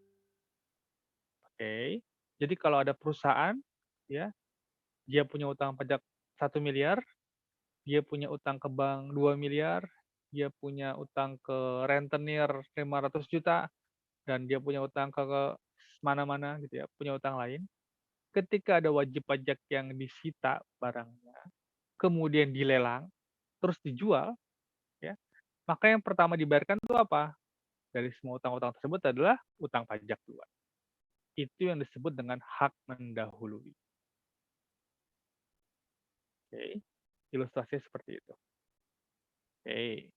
Oke. Jadi kalau ada perusahaan ya, dia punya utang pajak 1 miliar, dia punya utang ke bank 2 miliar, dia punya utang ke rentenir 500 juta, dan dia punya utang ke mana-mana gitu ya, punya utang lain. Ketika ada wajib pajak yang disita barangnya, kemudian dilelang, terus dijual, ya, maka yang pertama dibayarkan itu apa? Dari semua utang-utang tersebut adalah utang pajak dua. Itu yang disebut dengan hak mendahului. Oke, ilustrasinya seperti itu. Oke,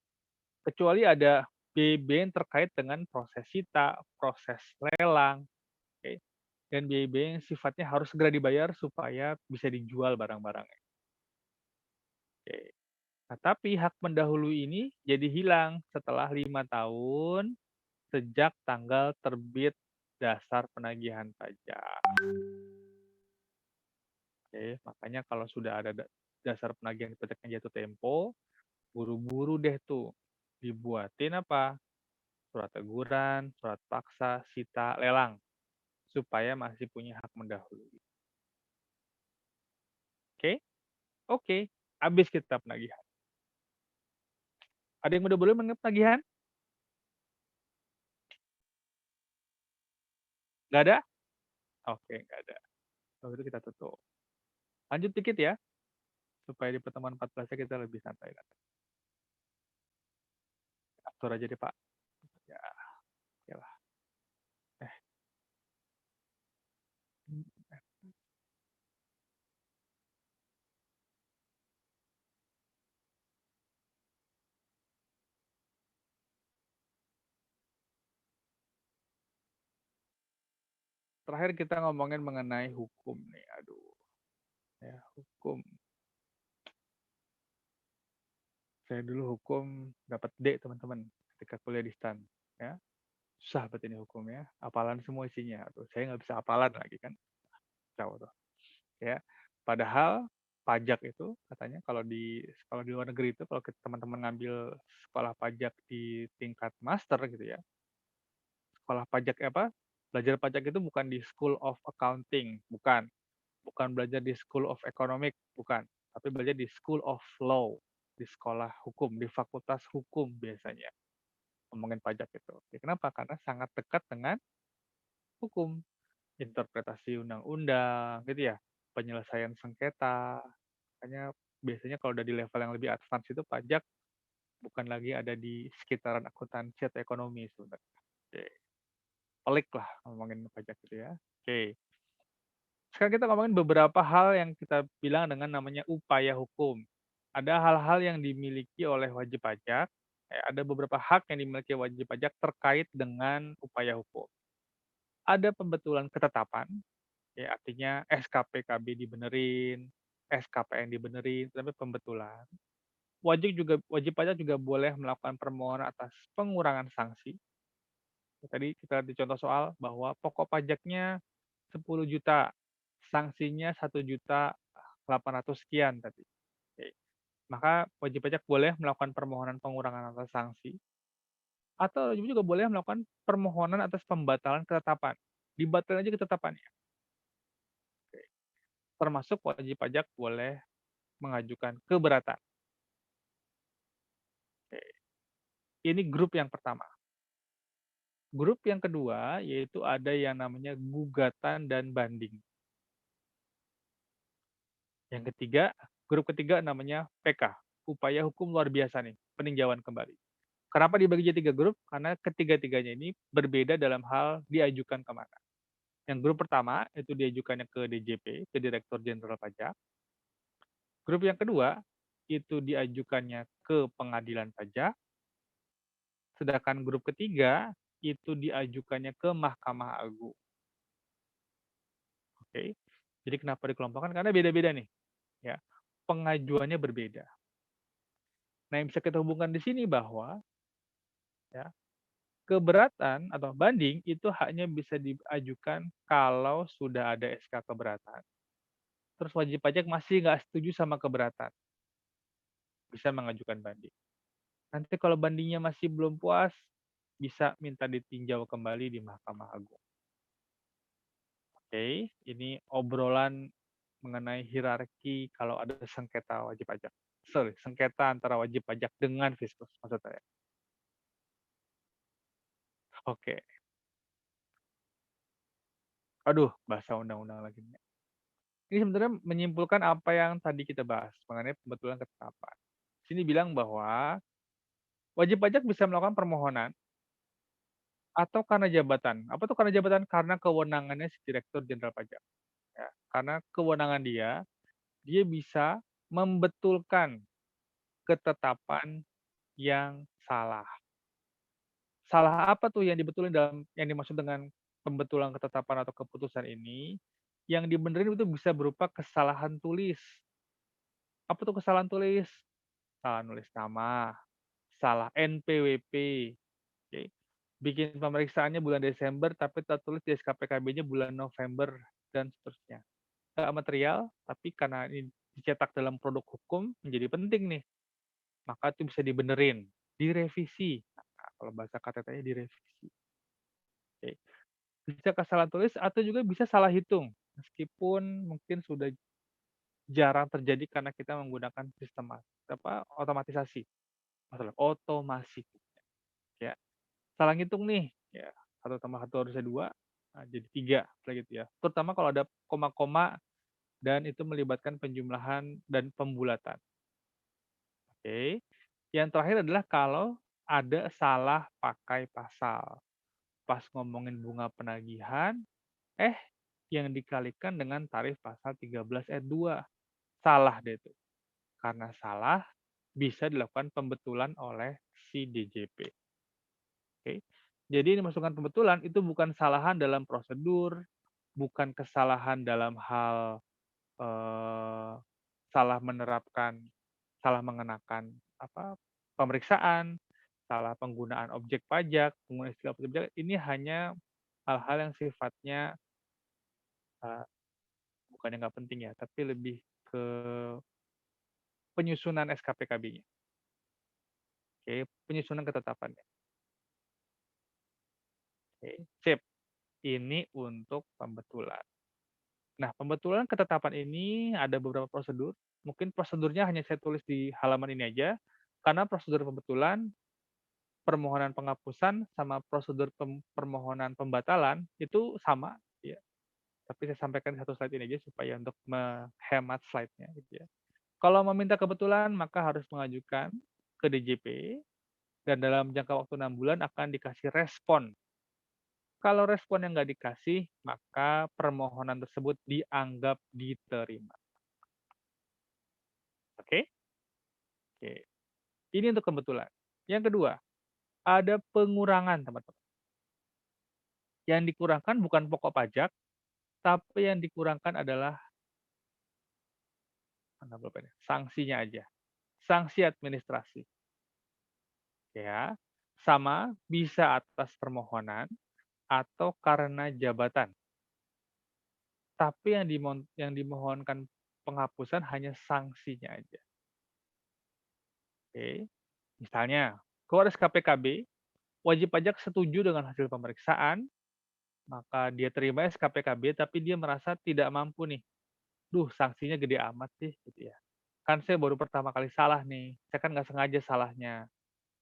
kecuali ada BB yang terkait dengan proses sita, proses lelang, oke, dan BB yang sifatnya harus segera dibayar supaya bisa dijual barang-barangnya. Oke. Nah, tapi hak mendahului ini jadi hilang setelah 5 tahun sejak tanggal terbit dasar penagihan pajak. Oke, makanya kalau sudah ada dasar penagihan pajak yang jatuh tempo, buru-buru deh tuh dibuatin apa? Surat teguran, surat paksa, sita, lelang, supaya masih punya hak mendahului. Oke? Oke, habis kita penagihan. Ada yang udah boleh mengenai penagihan? Nggak ada? Oke, nggak ada. Kalau itu kita tutup. Lanjut dikit ya, supaya di pertemuan 14 kita lebih santai. Atur aja deh, Pak. Ya, ya lah. terakhir kita ngomongin mengenai hukum nih. Aduh, ya hukum. Saya dulu hukum dapat D teman-teman ketika kuliah di STAN. Ya, susah banget ini hukum ya. Hafalan semua isinya. Aduh, saya nggak bisa hafalan lagi kan. Jauh tuh. Ya, padahal pajak itu katanya kalau di luar negeri itu kalau teman-teman ngambil sekolah pajak di tingkat master gitu ya, sekolah pajak apa? Belajar pajak itu bukan di School of Accounting, bukan belajar di School of Economic, bukan, tapi belajar di School of Law, di sekolah hukum, di fakultas hukum biasanya ngomongin pajak itu. Ya, kenapa? Karena sangat dekat dengan hukum, interpretasi undang-undang, gitu ya, penyelesaian sengketa. Makanya biasanya kalau udah di level yang lebih advance itu pajak bukan lagi ada di sekitaran akuntansi atau ekonomi sebenarnya. Oke. Pelik lah ngomongin pajak gitu ya. Oke. Sekarang kita ngomongin beberapa hal yang kita bilang dengan namanya upaya hukum. Ada hal-hal yang dimiliki oleh wajib pajak, ada beberapa hak yang dimiliki wajib pajak terkait dengan upaya hukum. Ada pembetulan ketetapan, ya artinya SKPKB dibenerin, SKPN dibenerin, tapi pembetulan. Wajib pajak juga boleh melakukan permohonan atas pengurangan sanksi. Tadi kita di contoh soal bahwa pokok pajaknya 10 juta, sanksinya 1.800.000 sekian tadi. Oke. Maka wajib pajak boleh melakukan permohonan pengurangan atas sanksi, atau juga boleh melakukan permohonan atas pembatalan ketetapan. Dibatalkan aja ketetapannya. Oke. Termasuk wajib pajak boleh mengajukan keberatan. Oke. Ini grup yang pertama. Grup yang kedua yaitu ada yang namanya gugatan dan banding. Yang ketiga, grup ketiga namanya PK, upaya hukum luar biasa nih, peninjauan kembali. Kenapa dibagi jadi 3 grup? Karena ketiga-tiganya ini berbeda dalam hal diajukan kemana. Yang grup pertama itu diajukannya ke DJP, ke Direktur Jenderal Pajak. Grup yang kedua itu diajukannya ke Pengadilan Pajak. Sedangkan grup ketiga itu diajukannya ke Mahkamah Agung. Oke. Jadi kenapa dikelompokkan? Karena beda-beda nih. Ya, pengajuannya berbeda. Nah, yang bisa kita hubungkan di sini bahwa ya, keberatan atau banding itu hanya bisa diajukan kalau sudah ada SK keberatan. Terus wajib pajak masih nggak setuju sama keberatan. Bisa mengajukan banding. Nanti kalau bandingnya masih belum puas, bisa minta ditinjau kembali di Mahkamah Agung. Oke, ini obrolan mengenai hierarki kalau ada sengketa wajib pajak. Sorry, sengketa antara wajib pajak dengan fiskus maksud saya. Oke. Aduh, bahasa undang-undang lagi. Ini sebenarnya menyimpulkan apa yang tadi kita bahas mengenai pembetulan ketetapan. Sini bilang bahwa wajib pajak bisa melakukan permohonan atau karena jabatan. Apa tuh karena jabatan? Karena kewenangannya si Direktur Jenderal Pajak. Ya, karena kewenangan dia bisa membetulkan ketetapan yang salah. Salah apa tuh yang dibetulin yang dimaksud dengan pembetulan ketetapan atau keputusan ini? Yang dibenerin itu bisa berupa kesalahan tulis. Apa tuh kesalahan tulis? Salah nulis nama, salah NPWP. Oke. Bikin pemeriksaannya bulan Desember tapi tertulis di SKPKB-nya bulan November dan seterusnya. Nggak material, tapi karena ini dicetak dalam produk hukum menjadi penting nih. Maka itu bisa dibenerin, direvisi. Nah, kalau bahasa KTT-nya direvisi. Oke. Bisa kesalahan tulis atau juga bisa salah hitung. Meskipun mungkin sudah jarang terjadi karena kita menggunakan sistem otomatisasi. Otomasi. Ya. Salah ngitung nih, ya 1 tambah 1 harusnya 2, nah jadi 3, kayak gitu ya. Terutama kalau ada koma-koma dan itu melibatkan penjumlahan dan pembulatan. Oke. Yang terakhir adalah kalau ada salah pakai pasal. Pas ngomongin bunga penagihan, yang dikalikan dengan tarif pasal 13 ayat 2. Salah deh itu. Karena salah, bisa dilakukan pembetulan oleh si DJP. Oke. Jadi ini masukkan pembetulan itu bukan kesalahan dalam prosedur, bukan kesalahan dalam hal salah menerapkan, salah mengenakan pemeriksaan, salah penggunaan objek pajak, penggunaan istilah objek pajak, ini hanya hal-hal yang sifatnya bukannya nggak penting ya, tapi lebih ke penyusunan SKPKB-nya. Oke, penyusunan ketetapannya. Oke, sip. Ini untuk pembetulan. Nah, pembetulan ketetapan ini ada beberapa prosedur. Mungkin prosedurnya hanya saya tulis di halaman ini aja, karena prosedur pembetulan, permohonan penghapusan, sama prosedur permohonan pembatalan itu sama, ya. Tapi saya sampaikan di satu slide ini aja supaya untuk menghemat slide-nya, gitu ya. Kalau meminta kebetulan, maka harus mengajukan ke DJP, dan dalam jangka waktu 6 bulan akan dikasih respon. Kalau respon yang nggak dikasih, maka permohonan tersebut dianggap diterima. Oke? Oke. Ini untuk kebetulan. Yang kedua, ada pengurangan, teman-teman. Yang dikurangkan bukan pokok pajak, tapi yang dikurangkan adalah sanksinya aja. Sanksi administrasi. Ya, sama bisa atas permohonan atau karena jabatan. Tapi yang dimohonkan penghapusan hanya sanksinya aja. Oke. Misalnya, keluar SKPKB, wajib pajak setuju dengan hasil pemeriksaan, maka dia terima SKPKB, tapi dia merasa tidak mampu nih. Duh, sanksinya gede amat sih, gitu ya. Kan saya baru pertama kali salah nih, saya kan nggak sengaja salahnya.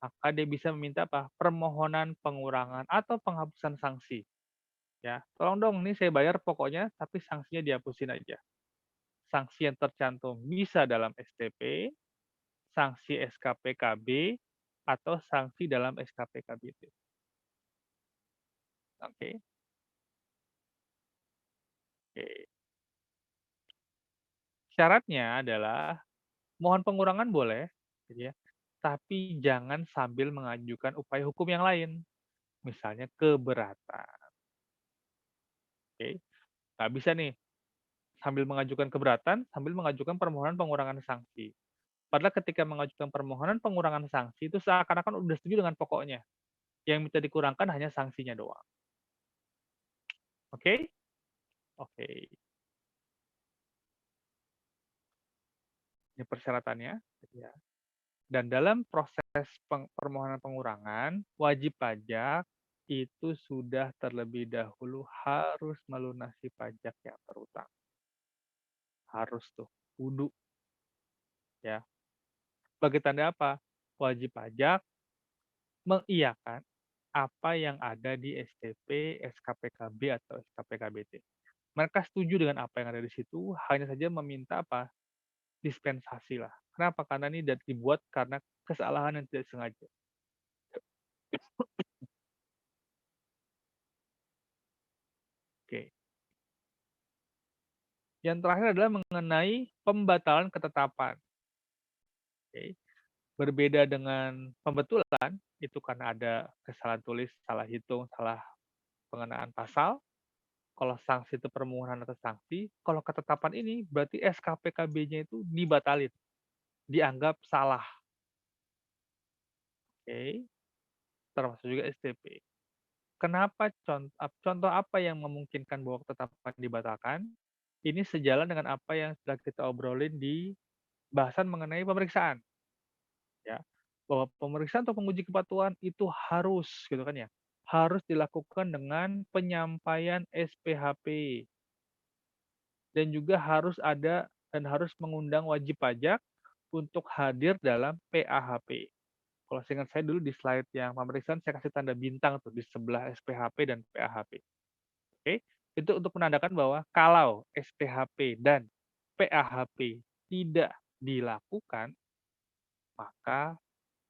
Maka dia bisa meminta apa? Permohonan pengurangan atau penghapusan sanksi. Ya, tolong dong, nih saya bayar pokoknya, tapi sanksinya dihapusin aja. Sanksi yang tercantum bisa dalam STP, sanksi SKPKB, atau sanksi dalam SKPKB. Oke. Oke. Syaratnya adalah mohon pengurangan boleh, gitu ya, tapi jangan sambil mengajukan upaya hukum yang lain, misalnya keberatan. Oke, nggak bisa nih sambil mengajukan keberatan, sambil mengajukan permohonan pengurangan sanksi. Padahal ketika mengajukan permohonan pengurangan sanksi itu seakan-akan udah setuju dengan pokoknya. Yang minta dikurangkan hanya sanksinya doang. Oke? Oke. Ini persyaratannya. Ya. Dan dalam proses permohonan pengurangan, wajib pajak itu sudah terlebih dahulu harus melunasi pajak yang terutang. Harus tuh, kudu. Ya. Sebagai tanda apa? Wajib pajak mengiyakan apa yang ada di STP, SKPKB, atau SKPKBT. Mereka setuju dengan apa yang ada di situ, hanya saja meminta apa? Dispensasi lah. Kenapa? Karena ini dibuat karena kesalahan yang tidak sengaja. Oke. Yang terakhir adalah mengenai pembatalan ketetapan. Oke. Berbeda dengan pembetulan, itu karena ada kesalahan tulis, salah hitung, salah pengenaan pasal. Kalau sanksi itu permohonan atas sanksi, kalau ketetapan ini berarti SKPKB-nya itu dibatalin, dianggap salah. Oke. Termasuk juga STP. Kenapa contoh apa yang memungkinkan bahwa ketetapan dibatalkan? Ini sejalan dengan apa yang sudah kita obrolin di bahasan mengenai pemeriksaan. Ya, bahwa pemeriksaan atau penguji kepatuhan itu harus gitu kan ya. Harus dilakukan dengan penyampaian SPHP. Dan juga harus ada dan harus mengundang wajib pajak untuk hadir dalam PAHP. Kalau seingat saya dulu di slide yang pemeriksaan saya kasih tanda bintang tuh di sebelah SPHP dan PAHP. Oke, itu untuk menandakan bahwa kalau SPHP dan PAHP tidak dilakukan, maka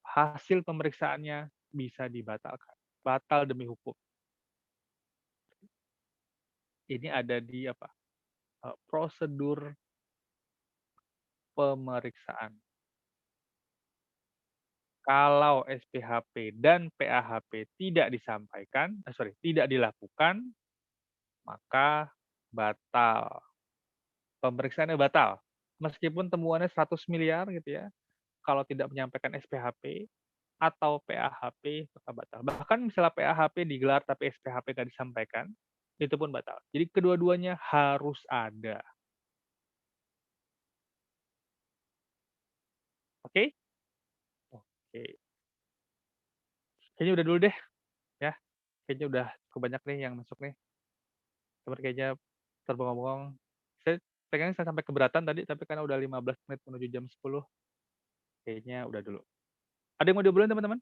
hasil pemeriksaannya bisa dibatalkan. Batal demi hukum. Ini ada di apa? Prosedur pemeriksaan. Kalau SPHP dan PAHP tidak disampaikan, tidak dilakukan, maka batal. Pemeriksaannya batal. Meskipun temuannya 100 miliar gitu ya, kalau tidak menyampaikan SPHP atau PAHP maka batal. Bahkan misalnya PAHP digelar tapi SPHP nggak disampaikan, itu pun batal. Jadi kedua-duanya harus ada. Oke? Oke. Kayaknya udah dulu deh, ya. Kayaknya udah cukup banyak nih yang masuk nih. Teman kayaknya terbengong-bengong. Saya pengen saya sampai keberatan tadi, tapi karena udah 15 menit menuju jam 10, kayaknya udah dulu. Ada yang mau diobrolin teman-teman?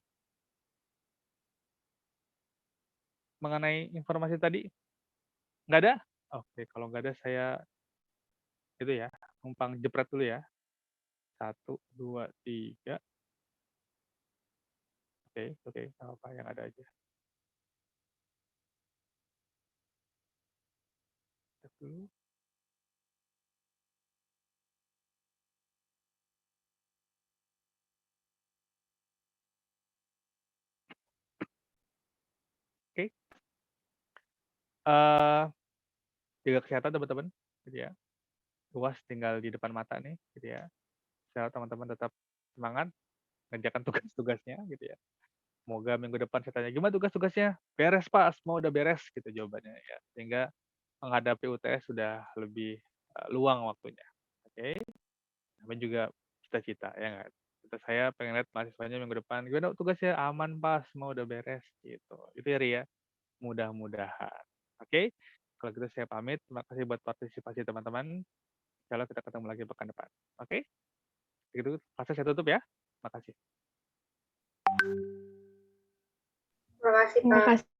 Mengenai informasi tadi? Nggak ada? Oke, kalau nggak ada saya itu ya, numpang jepret dulu ya. 1, 2, 3. Oke, apa yang ada aja. Cek dulu. Oke. Jaga kesehatan teman-teman, gitu ya. UAS tinggal di depan mata nih, gitu ya. Semoga teman-teman tetap semangat mengerjakan tugas-tugasnya, gitu ya. Semoga minggu depan saya tanya, gimana tugas-tugasnya? Beres Pak, semua udah beres, gitu jawabannya ya. Sehingga menghadapi UTS sudah lebih luang waktunya. Oke. Namanya juga cita-cita, ya nggak? Cita saya pengen lihat mahasiswanya minggu depan, gimana tugasnya? Aman Pak, semua udah beres, gitu. Itu ya Ria. Mudah-mudahan. Oke. Kalau gitu saya pamit. Terima kasih buat partisipasi teman-teman. Kalau kita ketemu lagi pekan depan. Oke? Begitu, fase saya tutup ya. Makasih. Terima kasih.